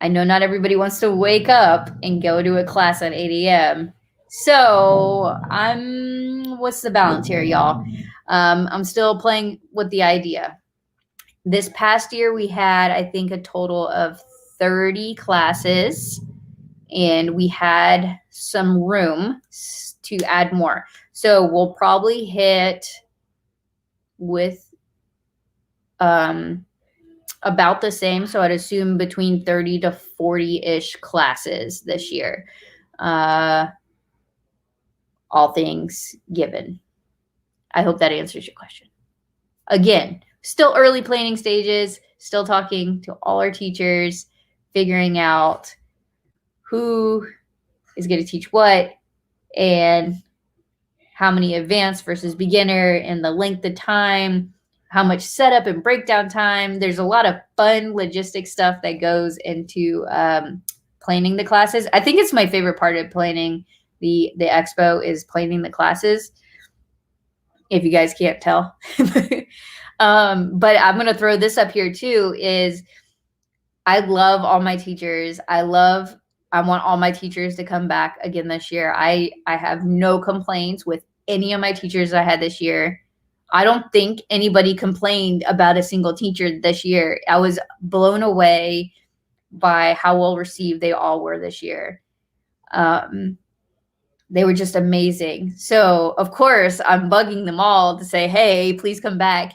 I know not everybody wants to wake up and go to a class at 8 a.m. So what's the balance here, y'all? I'm still playing with the idea. This past year, we had, I think, a total of 30 classes, and we had some room to add more. So we'll probably hit with about the same. So I'd assume between 30 to 40-ish classes this year. All things given. I hope that answers your question. Again, still early planning stages, still talking to all our teachers, figuring out who is going to teach what and how many advanced versus beginner and the length of time, how much setup and breakdown time. There's a lot of fun logistic stuff that goes into planning the classes. I think it's my favorite part of planning the expo is planning the classes, if you guys can't tell. But I'm going to throw this up here too, is I love all my teachers. I want all my teachers to come back again this year. I have no complaints with any of my teachers I had this year. I don't think anybody complained about a single teacher this year. I was blown away by how well received they all were this year. They were just amazing. So, of course, I'm bugging them all to say, hey, please come back.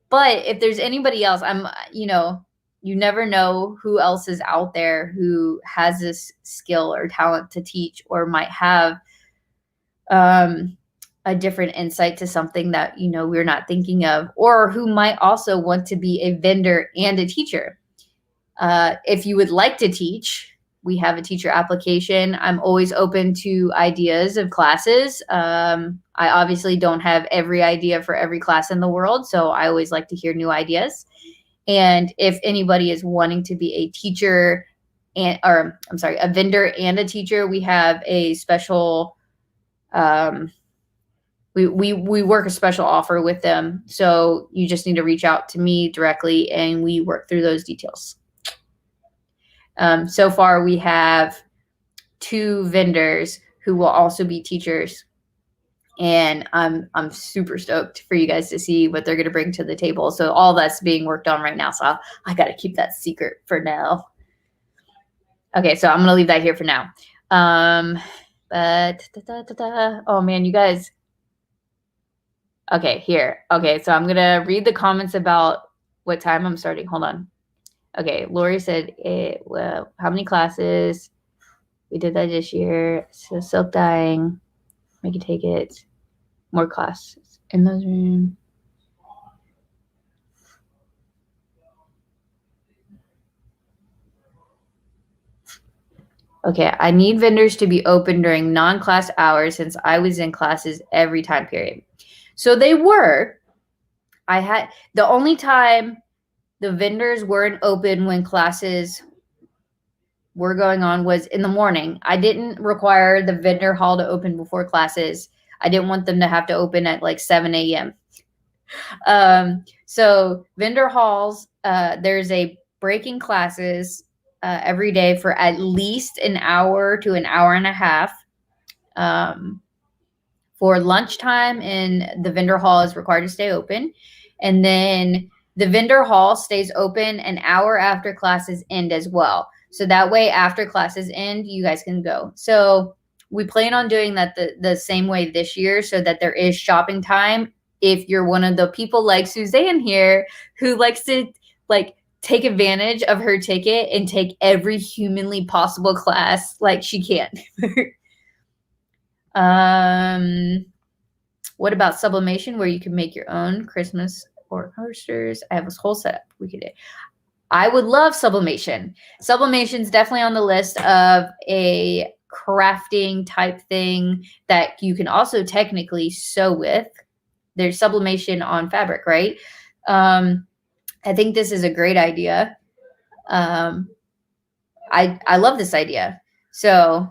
But if there's anybody else, you never know who else is out there who has this skill or talent to teach or might have a a different insight to something that, we're not thinking of, or who might also want to be a vendor and a teacher. If you would like to teach, we have a teacher application. I'm always open to ideas of classes. I obviously don't have every idea for every class in the world, so I always like to hear new ideas. And if anybody is wanting to be a teacher a vendor and a teacher, we have a special, we work a special offer with them. So you just need to reach out to me directly and we work through those details. So far we have 2 vendors who will also be teachers. And I'm super stoked for you guys to see what they're going to bring to the table. So all that's being worked on right now. So I got to keep that secret for now. Okay, so I'm going to leave that here for now. Oh man, you guys. Okay, here. Okay, so I'm going to read the comments about what time I'm starting. Hold on. Okay, Lori said, well, how many classes? We did that this year. So silk dyeing, make it take it. More classes in those rooms. Okay, I need vendors to be open during non-class hours since I was in classes every time period. So they were. The only time the vendors weren't open when classes were going on was in the morning. I didn't require the vendor hall to open before classes. I didn't want them to have to open at like 7 a.m. So vendor halls, there's a break in classes every day for at least an hour to an hour and a half. For lunchtime, and the vendor hall is required to stay open. And then the vendor hall stays open an hour after classes end as well. So that way, after classes end, you guys can go. So we plan on doing that the same way this year so that there is shopping time. If you're one of the people like Suzanne here who likes to take advantage of her ticket and take every humanly possible class like she can. What about sublimation, where you can make your own Christmas or coasters? I have this whole setup we could do. I would love sublimation. Sublimation is definitely on the list of a crafting type thing that you can also technically sew with. There's sublimation on fabric, right? I think this is a great idea. I love this idea. So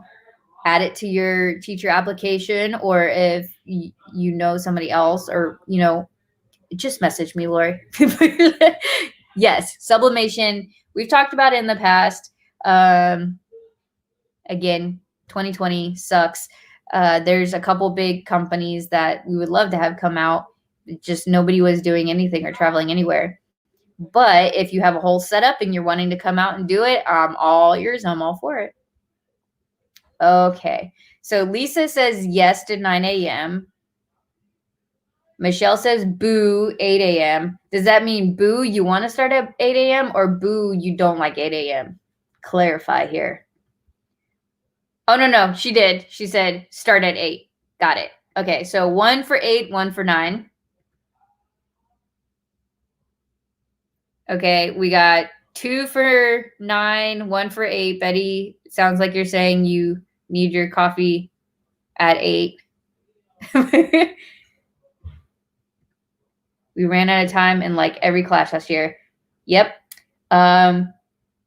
add it to your teacher application, or if you know somebody else, or just message me, Lori. Yes, sublimation. We've talked about it in the past. Again, 2020 sucks. There's a couple big companies that we would love to have come out. Just nobody was doing anything or traveling anywhere. But if you have a whole setup and you're wanting to come out and do it, I'm all yours. I'm all for it. Okay. So Lisa says yes to 9 a.m. Michelle says boo, 8 a.m. Does that mean boo, you want to start at 8 a.m. or boo, you don't like 8 a.m.? Clarify here. Oh, no. She did. She said start at 8. Got it. Okay. So 1 for 8, 1 for 9. Okay. We got 2 for 9, 1 for 8. Betty, sounds like you're saying you need your coffee at 8. We ran out of time in like every class last year. Yep. That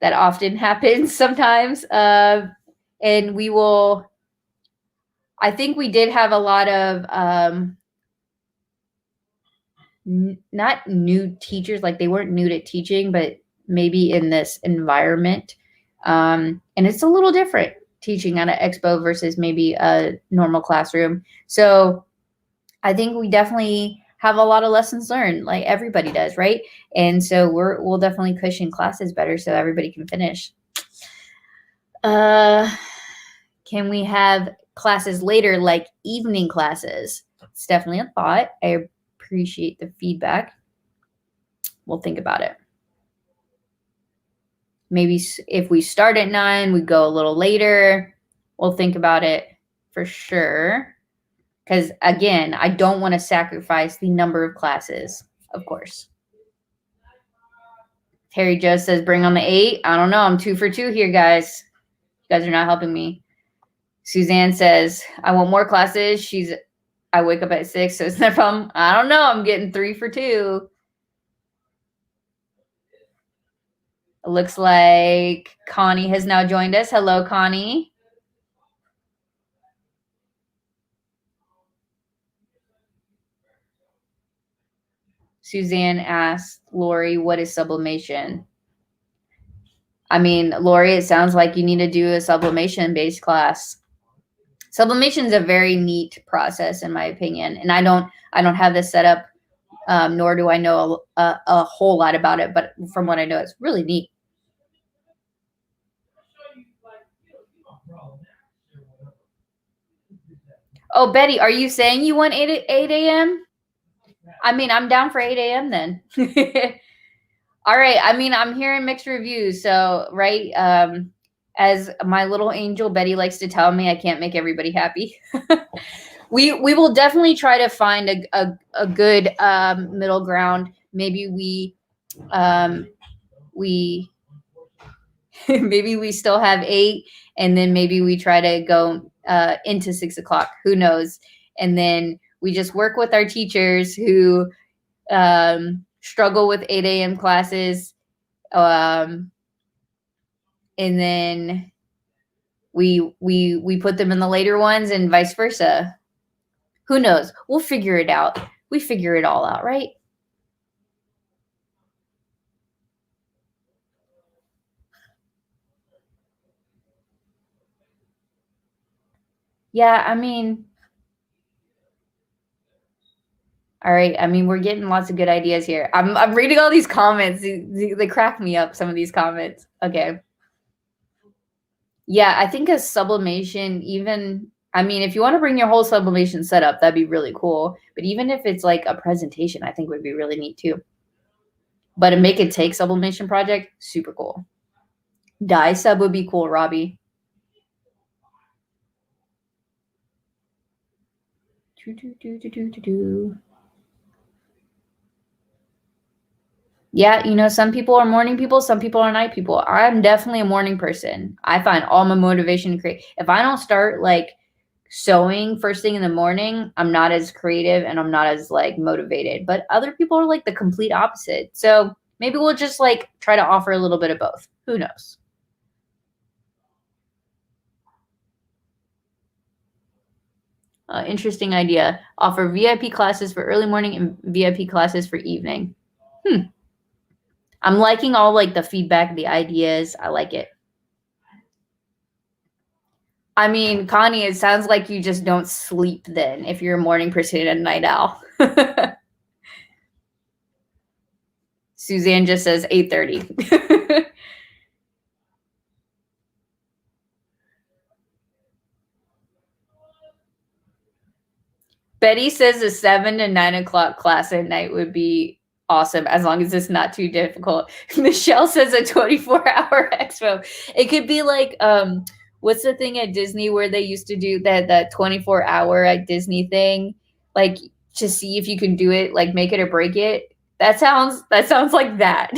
often happens sometimes. And we will, I think we did have a lot of not new teachers, like they weren't new to teaching, but maybe in this environment. And it's a little different teaching at an expo versus maybe a normal classroom. So I think we definitely have a lot of lessons learned, like everybody does, right? And so we'll definitely cushion classes better so everybody can finish. Can we have classes later, like evening classes? It's definitely a thought. I appreciate the feedback. We'll think about it. Maybe if we start at 9, we go a little later. We'll think about it for sure. Because again, I don't want to sacrifice the number of classes, of course. Terry Joe says, bring on the 8. I don't know. I'm 2 for 2 here, guys. You guys are not helping me. Suzanne says, I want more classes. I wake up at 6, so it's no problem. I don't know. I'm getting 3 for 2. It looks like Connie has now joined us. Hello, Connie. Suzanne asked Lori, what is sublimation? I mean, Lori, it sounds like you need to do a sublimation-based class. Sublimation is a very neat process, in my opinion, and I don't have this set up, nor do I know a whole lot about it. But from what I know, it's really neat. Oh, Betty, are you saying you want 8 a.m.? I mean, I'm down for 8 a.m. then. All right. I mean, I'm hearing mixed reviews. So, right, as my little angel Betty likes to tell me, I can't make everybody happy. we will definitely try to find a good middle ground. Maybe we maybe we still have 8, and then maybe we try to go into 6 o'clock. Who knows? And then we just work with our teachers who struggle with 8 a.m. classes. And then we put them in the later ones and vice versa. Who knows? We'll figure it out. We figure it all out, right? Yeah, I mean, all right. I mean, we're getting lots of good ideas here. I'm reading all these comments. They crack me up, some of these comments. Okay. Yeah, I think a sublimation, even, I mean, if you want to bring your whole sublimation setup, that'd be really cool. But even if it's like a presentation, I think would be really neat too. But a make and take sublimation project, super cool. Dye sub would be cool, Robbie. Yeah, you know, some people are morning people, some people are night people. I'm definitely a morning person. I find all my motivation to create. If I don't start like sewing first thing in the morning, I'm not as creative and I'm not as like motivated. But other people are like the complete opposite. So maybe we'll just like try to offer a little bit of both. Who knows? Interesting idea. Offer VIP classes for early morning and VIP classes for evening. I'm liking all like the feedback, the ideas. I like it. I mean, Connie, it sounds like you just don't sleep then if you're a morning person and a night owl. Suzanne just says 8:30. Betty says a 7 to 9 o'clock class at night would be awesome as long as it's not too difficult. Michelle says a 24-hour expo. It could be like what's the thing at Disney where they used to do that 24-hour at Disney thing, like to see if you can do it, like make it or break it. That sounds like that.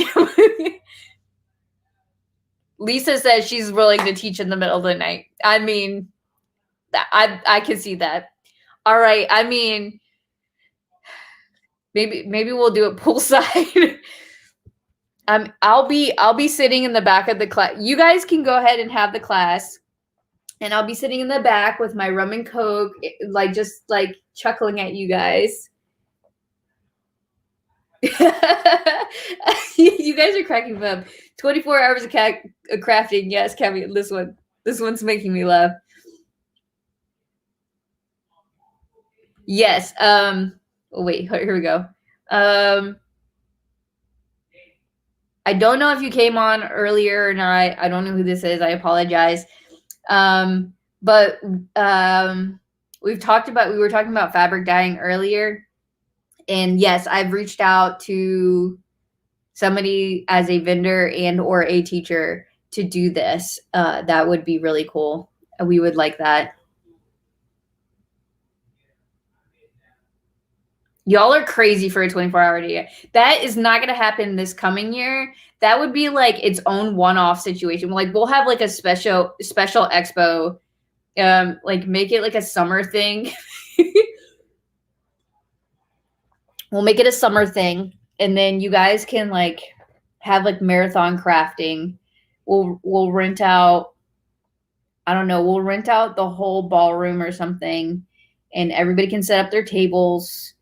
Lisa says she's willing to teach in the middle of the night. I mean, I can see that. All right. I mean, maybe we'll do it poolside. I'll be sitting in the back of the class. You guys can go ahead and have the class, and I'll be sitting in the back with my rum and coke, like just like chuckling at you guys. You guys are cracking me up. 24 hours of crafting. Yes, Kevin. This one's making me laugh. Yes. Oh, wait. Here we go. I don't know if you came on earlier or not. I don't know who this is. I apologize. But we were talking about fabric dyeing earlier. And yes, I've reached out to somebody as a vendor and or a teacher to do this. That would be really cool. We would like that. Y'all are crazy for a 24-hour day. That is not going to happen this coming year. That would be like its own one-off situation. Like we'll have like a special expo, like make it like a summer thing. We'll make it a summer thing, and then you guys can like have like marathon crafting. We'll rent out, I don't know, we'll rent out the whole ballroom or something, and everybody can set up their tables,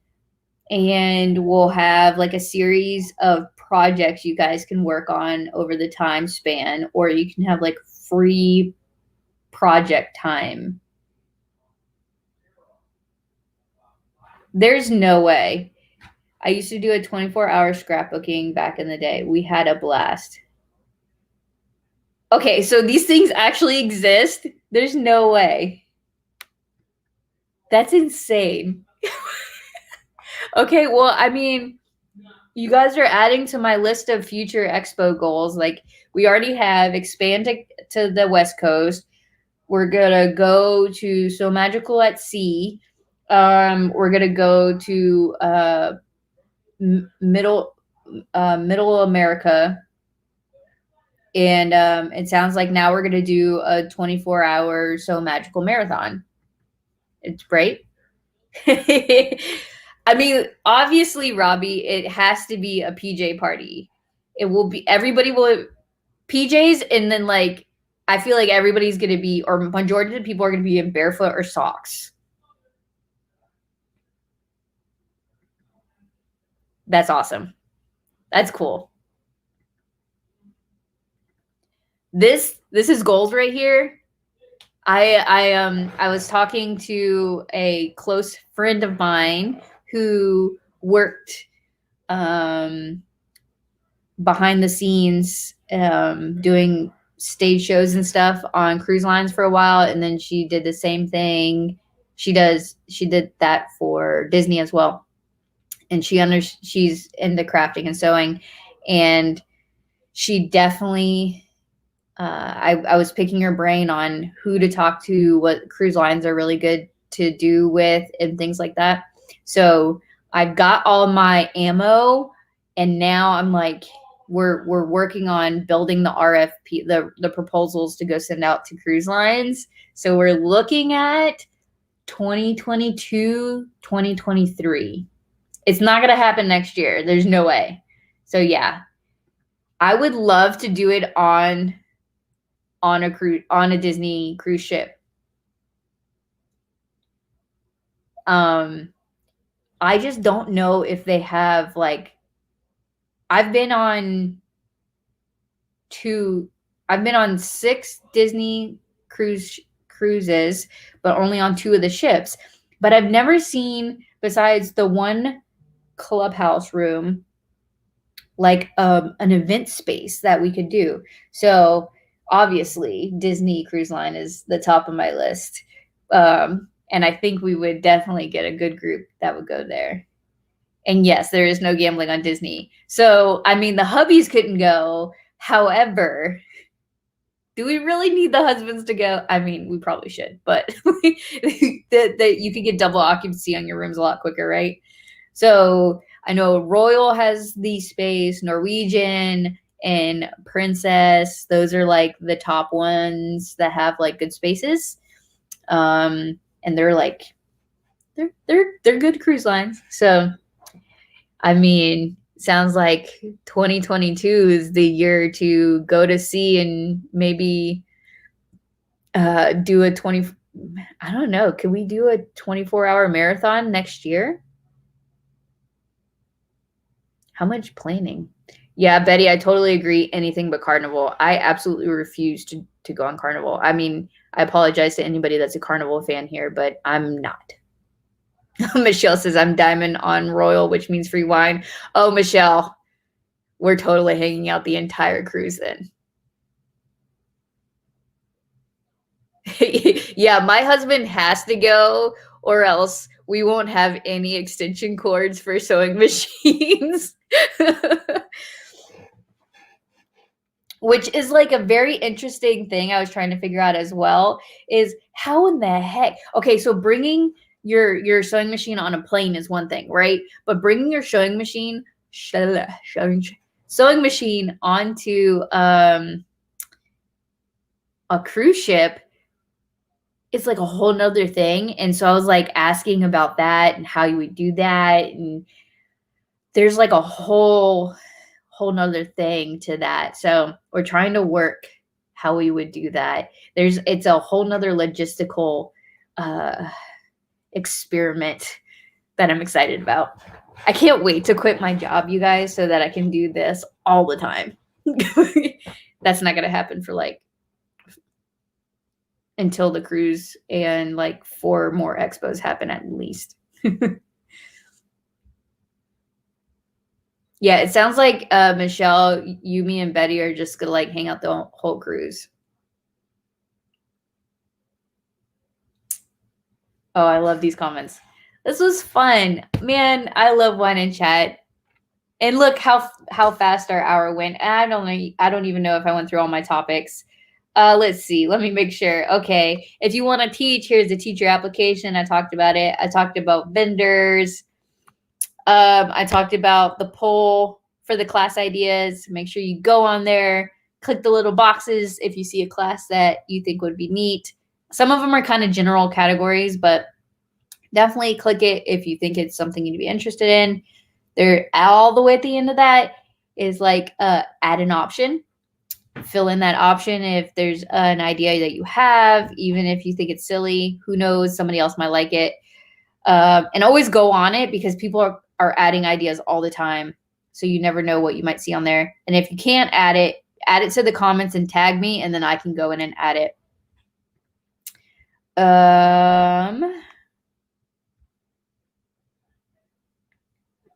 and we'll have like a series of projects you guys can work on over the time span, or you can have like free project time. There's no way. I used to do a 24-hour scrapbooking back in the day. We had a blast. Okay, so these things actually exist? There's no way. That's insane. Okay, well, I mean, you guys are adding to my list of future expo goals. Like, we already have expand to the West Coast. We're gonna go to So Magical at Sea. We're gonna go to middle America, and it sounds like now we're gonna do a 24-hour So Magical marathon. It's great. I mean, obviously, Robbie, it has to be a PJ party. It will be, everybody will PJs, and then like I feel like everybody's gonna be, or majority of the people are gonna be in barefoot or socks. That's awesome. That's cool. This is gold right here. I was talking to a close friend of mine who worked behind the scenes doing stage shows and stuff on cruise lines for a while, and then she did the same thing. She did that for Disney as well, and she's into crafting and sewing, and she definitely I was picking her brain on who to talk to, what cruise lines are really good to do with, and things like that. So I've got all my ammo, and now I'm like, we're working on building the RFP, the proposals to go send out to cruise lines. So we're looking at 2022, 2023. It's not going to happen next year. There's no way. So yeah, I would love to do it on a Disney cruise ship. I just don't know if they have like, I've been on 6 Disney cruises, but only on 2 of the ships. But I've never seen, besides the one clubhouse room, like an event space that we could do. So obviously Disney Cruise Line is the top of my list. And I think we would definitely get a good group that would go there. And yes, there is no gambling on Disney. So, I mean, the hubbies couldn't go. However, do we really need the husbands to go? I mean, we probably should, but that you could get double occupancy on your rooms a lot quicker, right? So I know Royal has the space, Norwegian and Princess. Those are like the top ones that have like good spaces. And they're like, they're good cruise lines. So, I mean, sounds like 2022 is the year to go to sea and maybe do a 20. I don't know. Can we do a 24-hour marathon next year? How much planning? Yeah, Betty, I totally agree. Anything but Carnival. I absolutely refuse to go on Carnival. I mean, I apologize to anybody that's a Carnival fan here, but I'm not. Michelle says I'm diamond on Royal, which means free wine. Oh, Michelle, we're totally hanging out the entire cruise then. Yeah, my husband has to go, or else we won't have any extension cords for sewing machines. Which is like a very interesting thing I was trying to figure out as well, is how in the heck, okay, so bringing your sewing machine on a plane is one thing, right? But bringing your sewing machine onto a cruise ship is like a whole nother thing. And so I was like asking about that and how you would do that. And there's like a whole nother thing to that. So we're trying to work how we would do that. It's a whole nother logistical experiment that I'm excited about. I can't wait to quit my job, you guys, so that I can do this all the time. That's not going to happen for like until the cruise and like 4 more expos happen at least. Yeah, it sounds like Michelle, you, me, and Betty are just gonna like hang out the whole cruise. Oh, I love these comments. This was fun, man. I love wine and chat. And look how fast our hour went. I don't even know if I went through all my topics. Let's see. Let me make sure. Okay, if you want to teach, here's the teacher application. I talked about it. I talked about vendors. I talked about the poll for the class ideas. Make sure you go on there, click the little boxes if you see a class that you think would be neat. Some of them are kind of general categories, but definitely click it if you think it's something you'd be interested in. There, all the way at the end of that is like add an option. Fill in that option if there's an idea that you have, even if you think it's silly. Who knows? Somebody else might like it. And always go on it because people are adding ideas all the time. So you never know what you might see on there. And if you can't add it to the comments and tag me, and then I can go in and add it.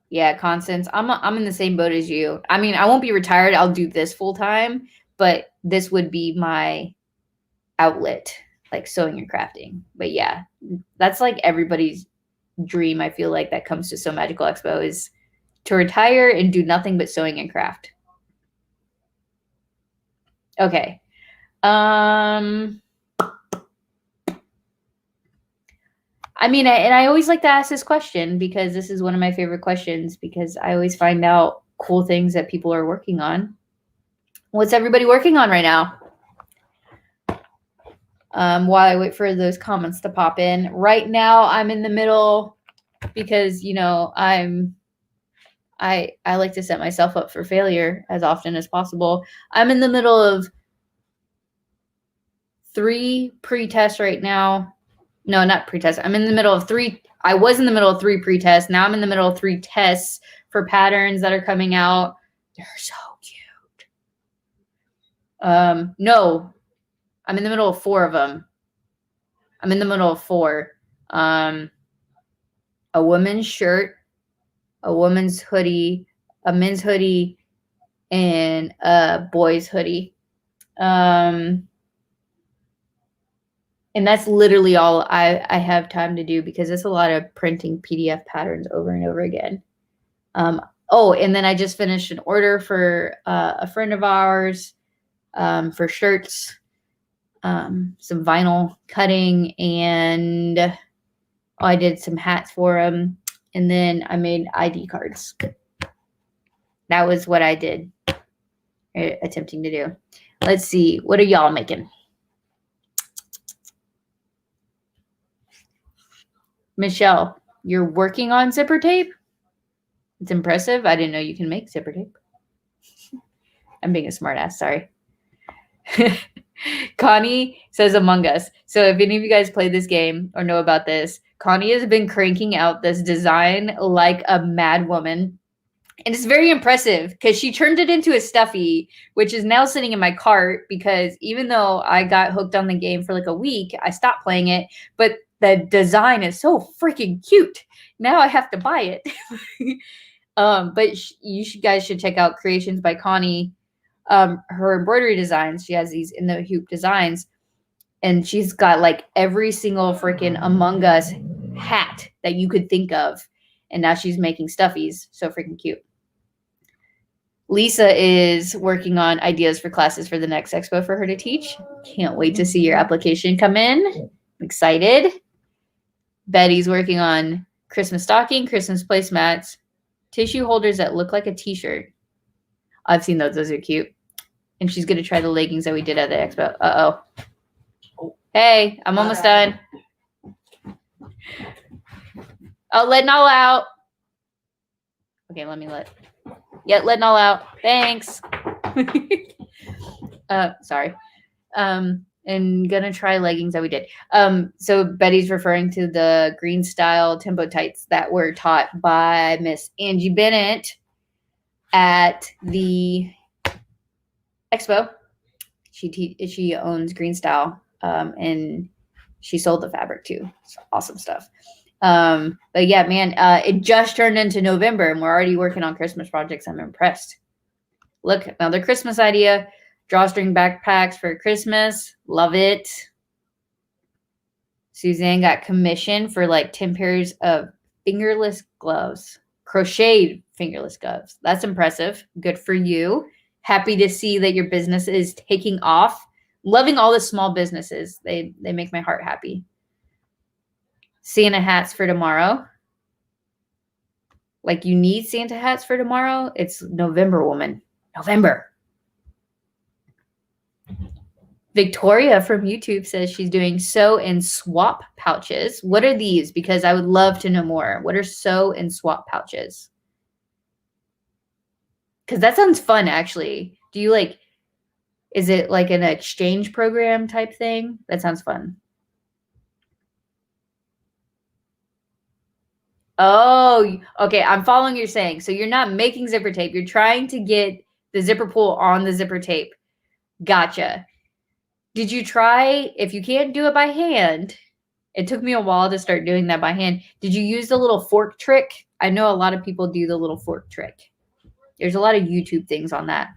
Yeah, Constance, I'm in the same boat as you. I mean, I won't be retired. I'll do this full time, but this would be my outlet, like sewing and crafting. But yeah, that's like everybody's dream. I feel like that comes to Sew Magical Expo is to retire and do nothing but sewing and craft. Okay. I mean, I always like to ask this question because this is one of my favorite questions because I always find out cool things that people are working on. What's everybody working on right now? While I wait for those comments to pop in. Right now, I'm in the middle because, you know, I like to set myself up for failure as often as possible. I'm in the middle of 3 pre-tests right now. No, not pre-tests. I'm in the middle of 3. I was in the middle of 3 pre-tests. Now I'm in the middle of 3 tests for patterns that are coming out. They're so cute. No, I'm in the middle of 4 of them. I'm in the middle of 4. A woman's shirt, a woman's hoodie, a men's hoodie, and a boy's hoodie. And that's literally all I have time to do because it's a lot of printing PDF patterns over and over again. Oh, and then I just finished an order for a friend of ours for shirts, some vinyl cutting, and I did some hats for him. And then I made ID cards. That was what I did, attempting to do. Let's see. What are y'all making? Michelle, you're working on zipper tape? It's impressive. I didn't know you can make zipper tape. I'm being a smartass. Sorry. Connie says Among Us. So if any of you guys played this game or know about this, Connie has been cranking out this design like a mad woman. And it's very impressive because she turned it into a stuffy, which is now sitting in my cart because even though I got hooked on the game for like a week, I stopped playing it. But the design is so freaking cute. Now I have to buy it. But you guys should check out Creations by Connie. Her embroidery designs. She has these in the hoop designs. And she's got like every single freaking Among Us hat that you could think of. And now she's making stuffies. So freaking cute. Lisa is working on ideas for classes for the next expo for her to teach. Can't wait to see your application come in. I'm excited. Betty's working on Christmas stocking, Christmas placemats, tissue holders that look like a t-shirt. I've seen those. Those are cute. And she's going to try the leggings that we did at the expo. Uh-oh. Hey, I'm almost done. Oh, letting all out. Okay, let me let. Yeah, letting all out. Thanks. Sorry. And gonna try leggings that we did. So Betty's referring to the green style tempo tights that were taught by Miss Angie Bennett at the expo. She owns Green Style, and she sold the fabric too. It's awesome stuff. But yeah, man, it just turned into November and we're already working on Christmas projects. I'm impressed. Look, another Christmas idea. Drawstring backpacks for Christmas. Love it. Suzanne got commissioned for like 10 pairs of fingerless gloves. Crocheted fingerless gloves. That's impressive. Good for you. Happy to see that your business is taking off. Loving all the small businesses. They make my heart happy. Santa hats for tomorrow. Like you need Santa hats for tomorrow? It's November, woman. November. Victoria from YouTube says she's doing sew and swap pouches. What are these? Because I would love to know more. What are sew and swap pouches? Because that sounds fun, actually. Do you like, is it like an exchange program type thing? That sounds fun. Oh, okay. I'm following what you're saying. So you're not making zipper tape. You're trying to get the zipper pull on the zipper tape. Gotcha. Did you try, if you can't do it by hand, it took me a while to start doing that by hand. Did you use the little fork trick? I know a lot of people do the little fork trick. There's a lot of YouTube things on that.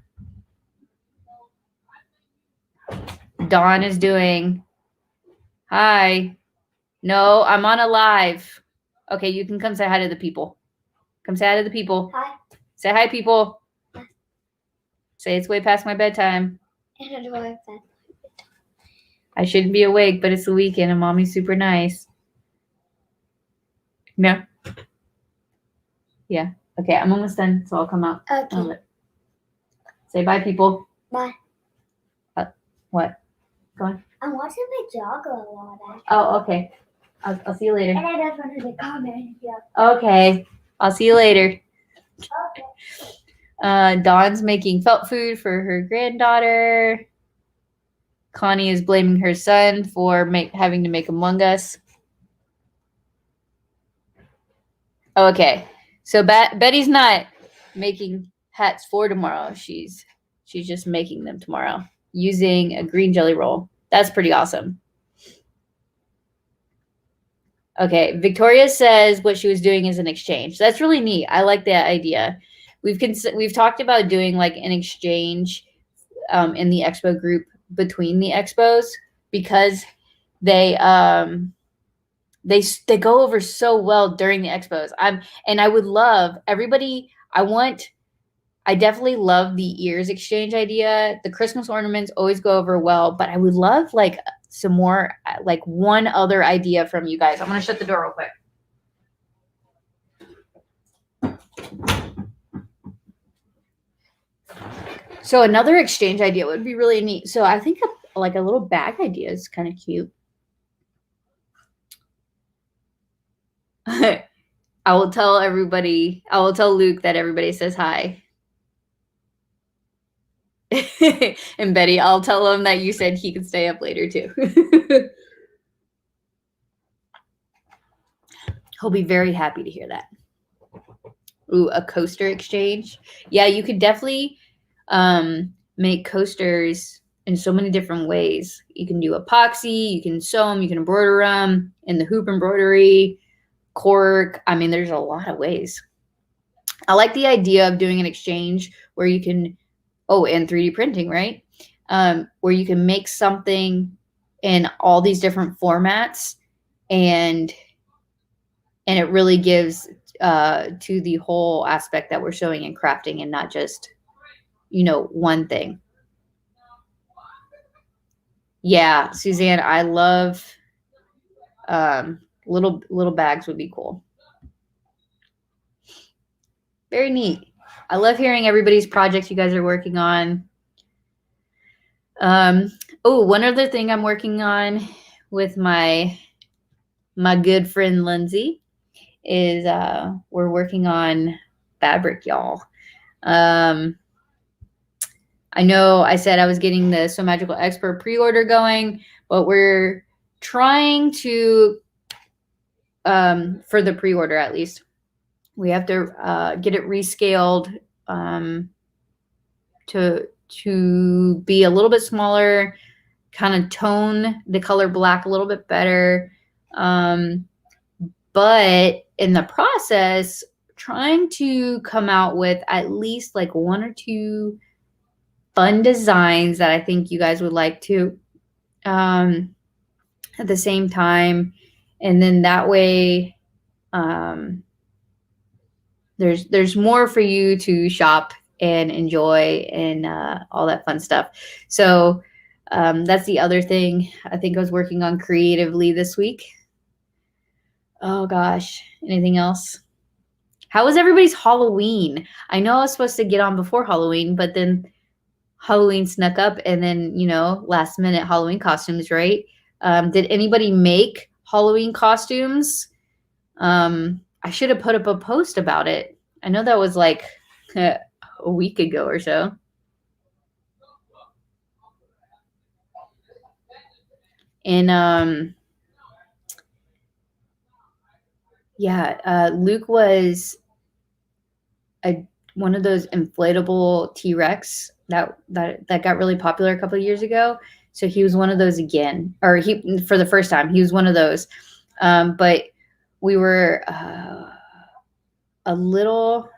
Dawn is doing, hi. No, I'm on a live. Okay, you can come say hi to the people. Come say hi to the people. Hi. Say hi, people. Say it's way past my bedtime. I shouldn't be awake, but it's the weekend and mommy's super nice. No? Yeah. Okay, I'm almost done, so I'll come out. Okay. Say bye, people. Bye. What? Go on. I'm watching my dog a lot. Oh, okay. I'll see you later. And I just wanted to comment. Yeah. Okay. I'll see you later. Okay. Dawn's making felt food for her granddaughter. Connie is blaming her son for having to make Among Us. Okay. So Betty's not making hats for tomorrow. She's just making them tomorrow using a green jelly roll. That's pretty awesome. Okay, Victoria says what she was doing is an exchange. That's really neat. I like that idea. We've talked about doing like an exchange in the expo group between the expos because they go over so well during the expos. I would love everybody. I definitely love the ears exchange idea. The Christmas ornaments always go over well, but I would love like some more, like one other idea from you guys. I'm going to shut the door real quick. So another exchange idea would be really neat. So I think like a little bag idea is kind of cute. I will tell Luke that everybody says hi. And Betty, I'll tell him that you said he could stay up later too. He'll be very happy to hear that. Ooh, a coaster exchange. Yeah, you could definitely make coasters in so many different ways. You can do epoxy, you can sew them, you can embroider them in the hoop embroidery, cork. I mean, there's a lot of ways. I like the idea of doing an exchange where you can, and 3D printing, right? Where you can make something in all these different formats and it really gives to the whole aspect that we're showing in crafting and not just, one thing. Yeah, Suzanne, I love Little bags would be cool. Very neat. I love hearing everybody's projects you guys are working on. One other thing I'm working on with my good friend Lindsay is we're working on fabric, y'all. I know I said I was getting the So Magical Expert pre-order going, but we're trying to, for the pre-order at least, we have to get it rescaled to be a little bit smaller, kind of tone the color black a little bit better. But in the process, trying to come out with at least like one or two fun designs that I think you guys would like to at the same time. And then that way there's more for you to shop and enjoy and all that fun stuff. So that's the other thing I think I was working on creatively this week. Oh gosh, anything else? How was everybody's Halloween? I know I was supposed to get on before Halloween, but then Halloween snuck up and then, last minute Halloween costumes, right? Did anybody make Halloween costumes? I should have put up a post about it. I know that was like a week ago or so. And Luke was one of those inflatable T-Rex that got really popular a couple of years ago. So he was one of those again, or for the first time, he was one of those. But we were a little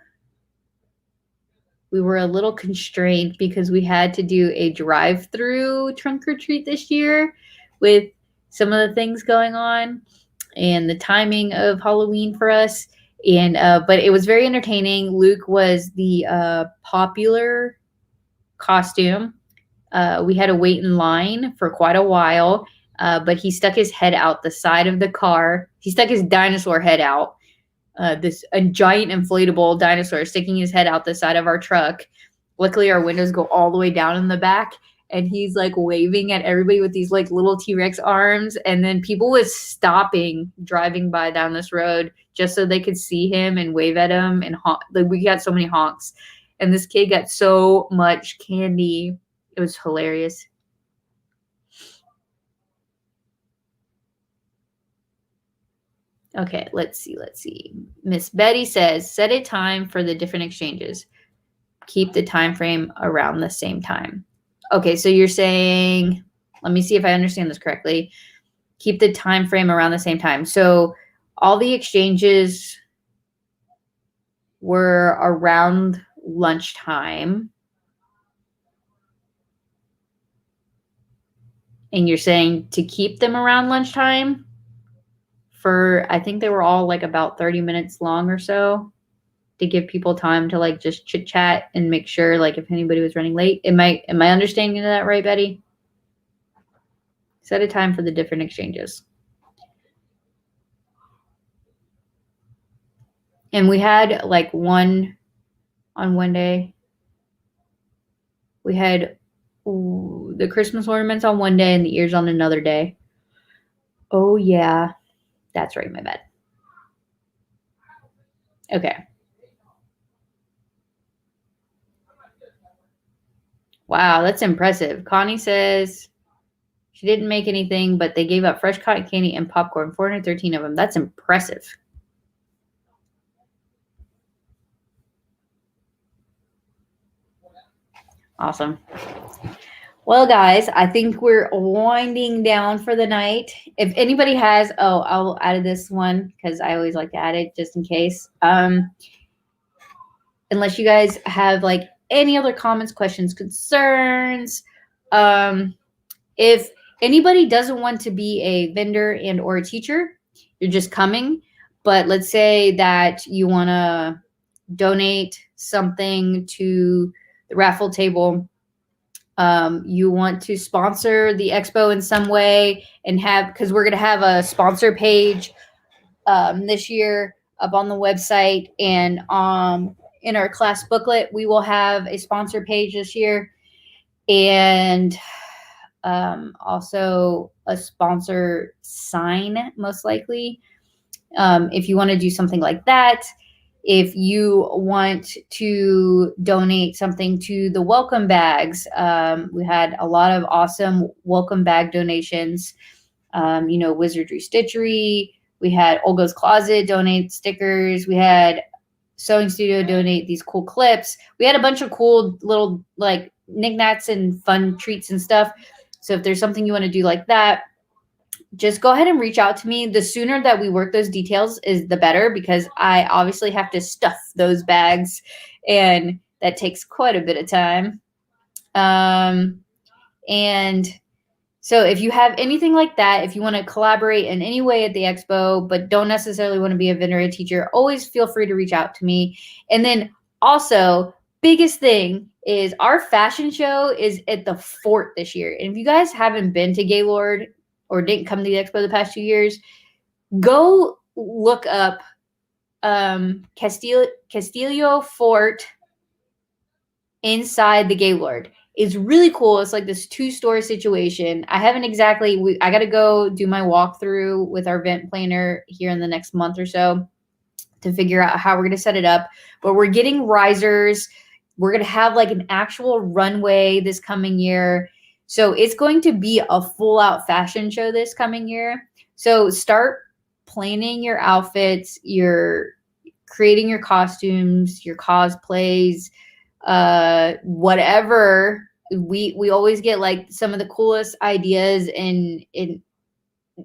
constrained because we had to do a drive-through trunk or treat this year with some of the things going on and the timing of Halloween for us. And but it was very entertaining. Luke was the popular costume. We had to wait in line for quite a while, but he stuck his head out the side of the car. He stuck his dinosaur head out. A giant inflatable dinosaur sticking his head out the side of our truck. Luckily, our windows go all the way down in the back, and he's like waving at everybody with these like little T-Rex arms. And then people was stopping, driving by down this road just so they could see him and wave at him and honk. Like, we got so many honks, and this kid got so much candy. It was hilarious. Okay, let's see. Miss Betty says, set a time for the different exchanges. Keep the time frame around the same time. Okay, so you're saying, let me see if I understand this correctly. Keep the time frame around the same time. So all the exchanges were around lunchtime. And you're saying to keep them around lunchtime? I think they were all like about 30 minutes long or so, to give people time to like just chit chat and make sure like if anybody was running late. Am I understanding that right, Betty? Set a time for the different exchanges. And we had like one on one day. We had the Christmas ornaments on one day and the ears on another day. Oh yeah, that's right, my bad. Okay. Wow, that's impressive. Connie says she didn't make anything, but they gave out fresh cotton candy and popcorn, 413 of them. That's impressive. Awesome. Well, guys, I think we're winding down for the night. If anybody has, I'll add this one because I always like to add it just in case. Unless you guys have like any other comments, questions, concerns. If anybody doesn't want to be a vendor and or a teacher, you're just coming. But let's say that you want to donate something to the raffle table. You want to sponsor the expo in some way and because we're going to have a sponsor page this year up on the website, and in our class booklet, we will have a sponsor page this year, and also a sponsor sign, most likely. If you want to do something like that, if you want to donate something to the welcome bags, we had a lot of awesome welcome bag donations. Wizardry Stitchery. We had Olga's Closet donate stickers. We had Sewing Studio donate these cool clips. We had a bunch of cool little like knickknacks and fun treats and stuff. So if there's something you want to do like that, just go ahead and reach out to me. The sooner that we work those details is the better, because I obviously have to stuff those bags, and that takes quite a bit of time. And so if you have anything like that, if you want to collaborate in any way at the expo, but don't necessarily want to be a vendor or a teacher, always feel free to reach out to me. And then also, biggest thing is our fashion show is at the Fort this year. And if you guys haven't been to Gaylord or didn't come to the expo the past 2 years, go look up Castillo Fort inside the Gaylord. It's really cool. It's like this 2-story situation. I haven't exactly, I got to go do my walkthrough with our event planner here in the next month or so to figure out how we're going to set it up. But we're getting risers. We're going to have like an actual runway this coming year. So it's going to be a full out fashion show this coming year. So start planning your outfits, your creating your costumes, your cosplays, whatever. We always get like some of the coolest ideas in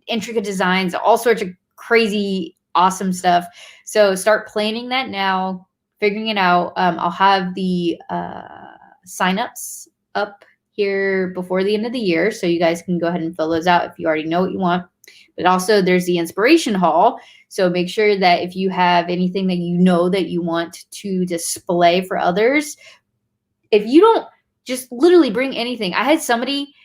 intricate designs, all sorts of crazy awesome stuff. So start planning that now, figuring it out. I'll have the signups up here before the end of the year, so you guys can go ahead and fill those out if you already know what you want. But also there's the inspiration hall. So make sure that if you have anything that you know that you want to display for others, if you don't, just literally bring anything. I had somebody,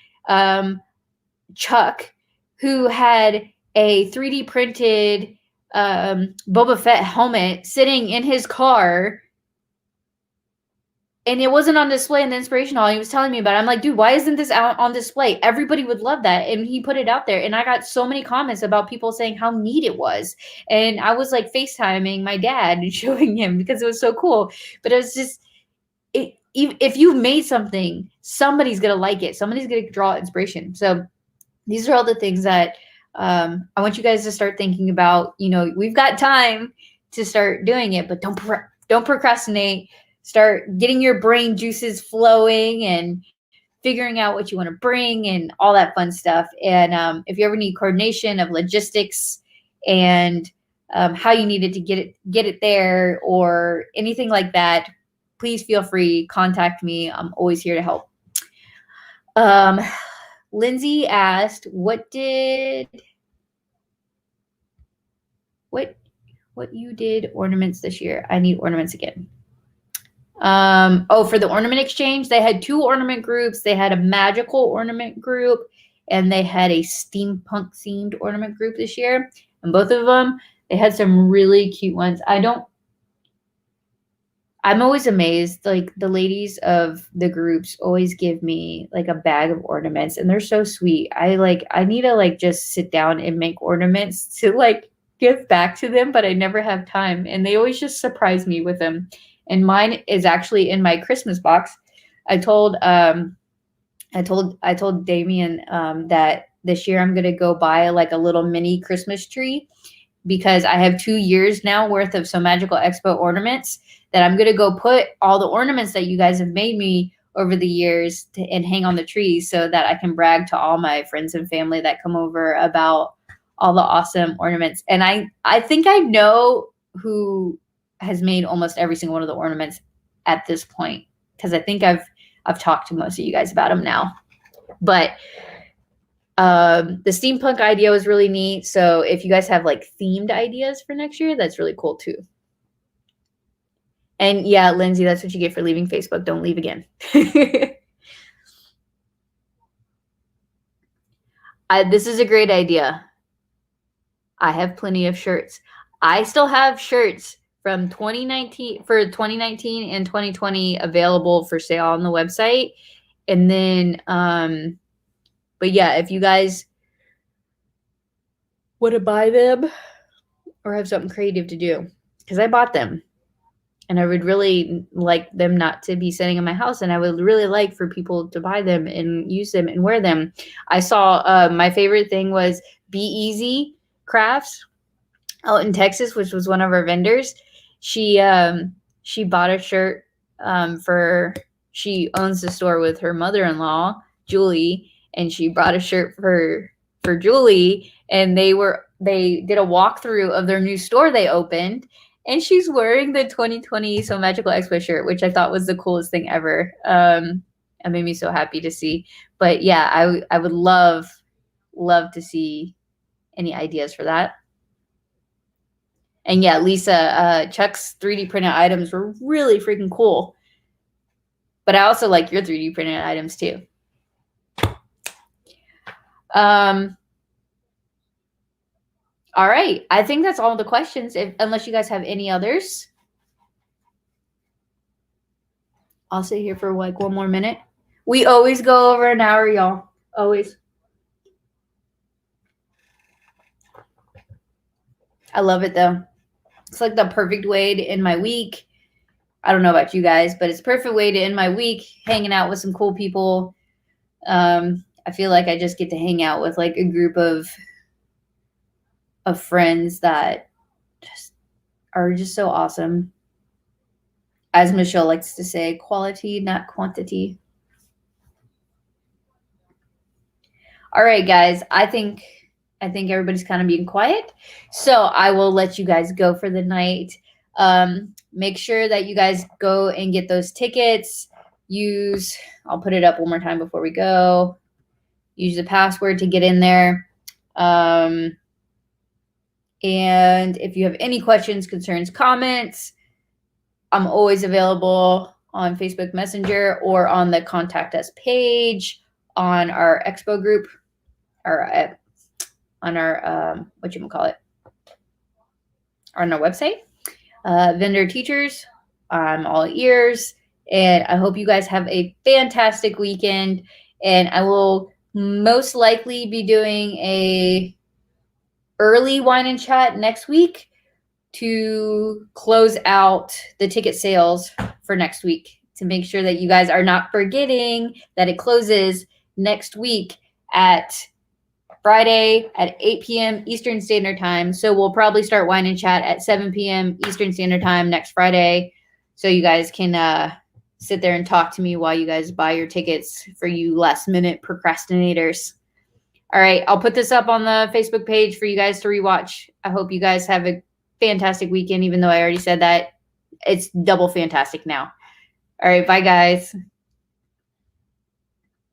Chuck, who had a 3D printed Boba Fett helmet sitting in his car, and it wasn't on display in the inspiration hall. He was telling me about it. I'm like, dude, why isn't this out on display? Everybody would love that. And he put it out there, and I got so many comments about people saying how neat it was. And I was like FaceTiming my dad and showing him because it was so cool. But it was just, if you've made something, somebody's going to like it. Somebody's going to draw inspiration. So these are all the things that I want you guys to start thinking about. We've got time to start doing it, but don't procrastinate. Start getting your brain juices flowing and figuring out what you want to bring and all that fun stuff. And if you ever need coordination of logistics and how you needed to get it there or anything like that, please feel free, contact me. I'm always here to help. Lindsay asked, what you did ornaments this year? I need ornaments again. For the ornament exchange, they had 2 ornament groups. They had a magical ornament group, and they had a steampunk themed ornament group this year. And both of them, they had some really cute ones. I'm always amazed. Like, the ladies of the groups always give me like a bag of ornaments, and they're so sweet. I need to like just sit down and make ornaments to like give back to them, but I never have time. And they always just surprise me with them. And mine is actually in my Christmas box. I told Damien that this year I'm gonna go buy like a little mini Christmas tree, because I have 2 years now worth of So Magical Expo ornaments that I'm gonna go put all the ornaments that you guys have made me over the years and hang on the trees, so that I can brag to all my friends and family that come over about all the awesome ornaments. And I think I know who has made almost every single one of the ornaments at this point, because I think I've talked to most of you guys about them now. But the steampunk idea was really neat. So if you guys have like themed ideas for next year, that's really cool too. And yeah, Lindsay, that's what you get for leaving Facebook. Don't leave again. This is a great idea. I have plenty of shirts. I still have shirts from 2019 for 2019 and 2020 available for sale on the website. And then, but yeah, if you guys want to buy them or have something creative to do, because I bought them and I would really like them not to be sitting in my house, and I would really like for people to buy them and use them and wear them. I saw my favorite thing was Be Easy Crafts out in Texas, which was one of our vendors. She bought a shirt for she owns the store with her mother-in-law, Julie, and she brought a shirt for Julie, and they did a walkthrough of their new store they opened, and she's wearing the 2020 So Magical Expo shirt, which I thought was the coolest thing ever. It made me so happy to see. But yeah, I would love to see any ideas for that. And yeah, Lisa, Chuck's 3D printed items were really freaking cool. But I also like your 3D printed items too. All right. I think that's all the questions, unless you guys have any others. I'll sit here for like one more minute. We always go over an hour, y'all. Always. I love it though. It's like the perfect way to end my week. I don't know about you guys, but it's a perfect way to end my week, hanging out with some cool people. I feel like I just get to hang out with like a group of friends that are just so awesome. As Michelle likes to say, quality, not quantity. All right, guys. I think everybody's kind of being quiet, so I will let you guys go for the night. Make sure that you guys go and get those tickets. I'll put it up one more time before we go. Use the password to get in there. And if you have any questions, concerns, comments, I'm always available on Facebook Messenger or on the Contact Us page on our Expo group, or on our whatchamacallit, on our website. Vendor teachers, I'm all ears, and I hope you guys have a fantastic weekend. And I will most likely be doing a early wine and chat next week to close out the ticket sales for next week, to make sure that you guys are not forgetting that it closes next week at Friday at 8 p.m. Eastern Standard Time. So we'll probably start wine and chat at 7 p.m. Eastern Standard Time next Friday, so you guys can sit there and talk to me while you guys buy your tickets, for you last minute procrastinators. All right, I'll put this up on the Facebook page for you guys to rewatch. I hope you guys have a fantastic weekend, even though I already said that. It's double fantastic now. All right, bye guys.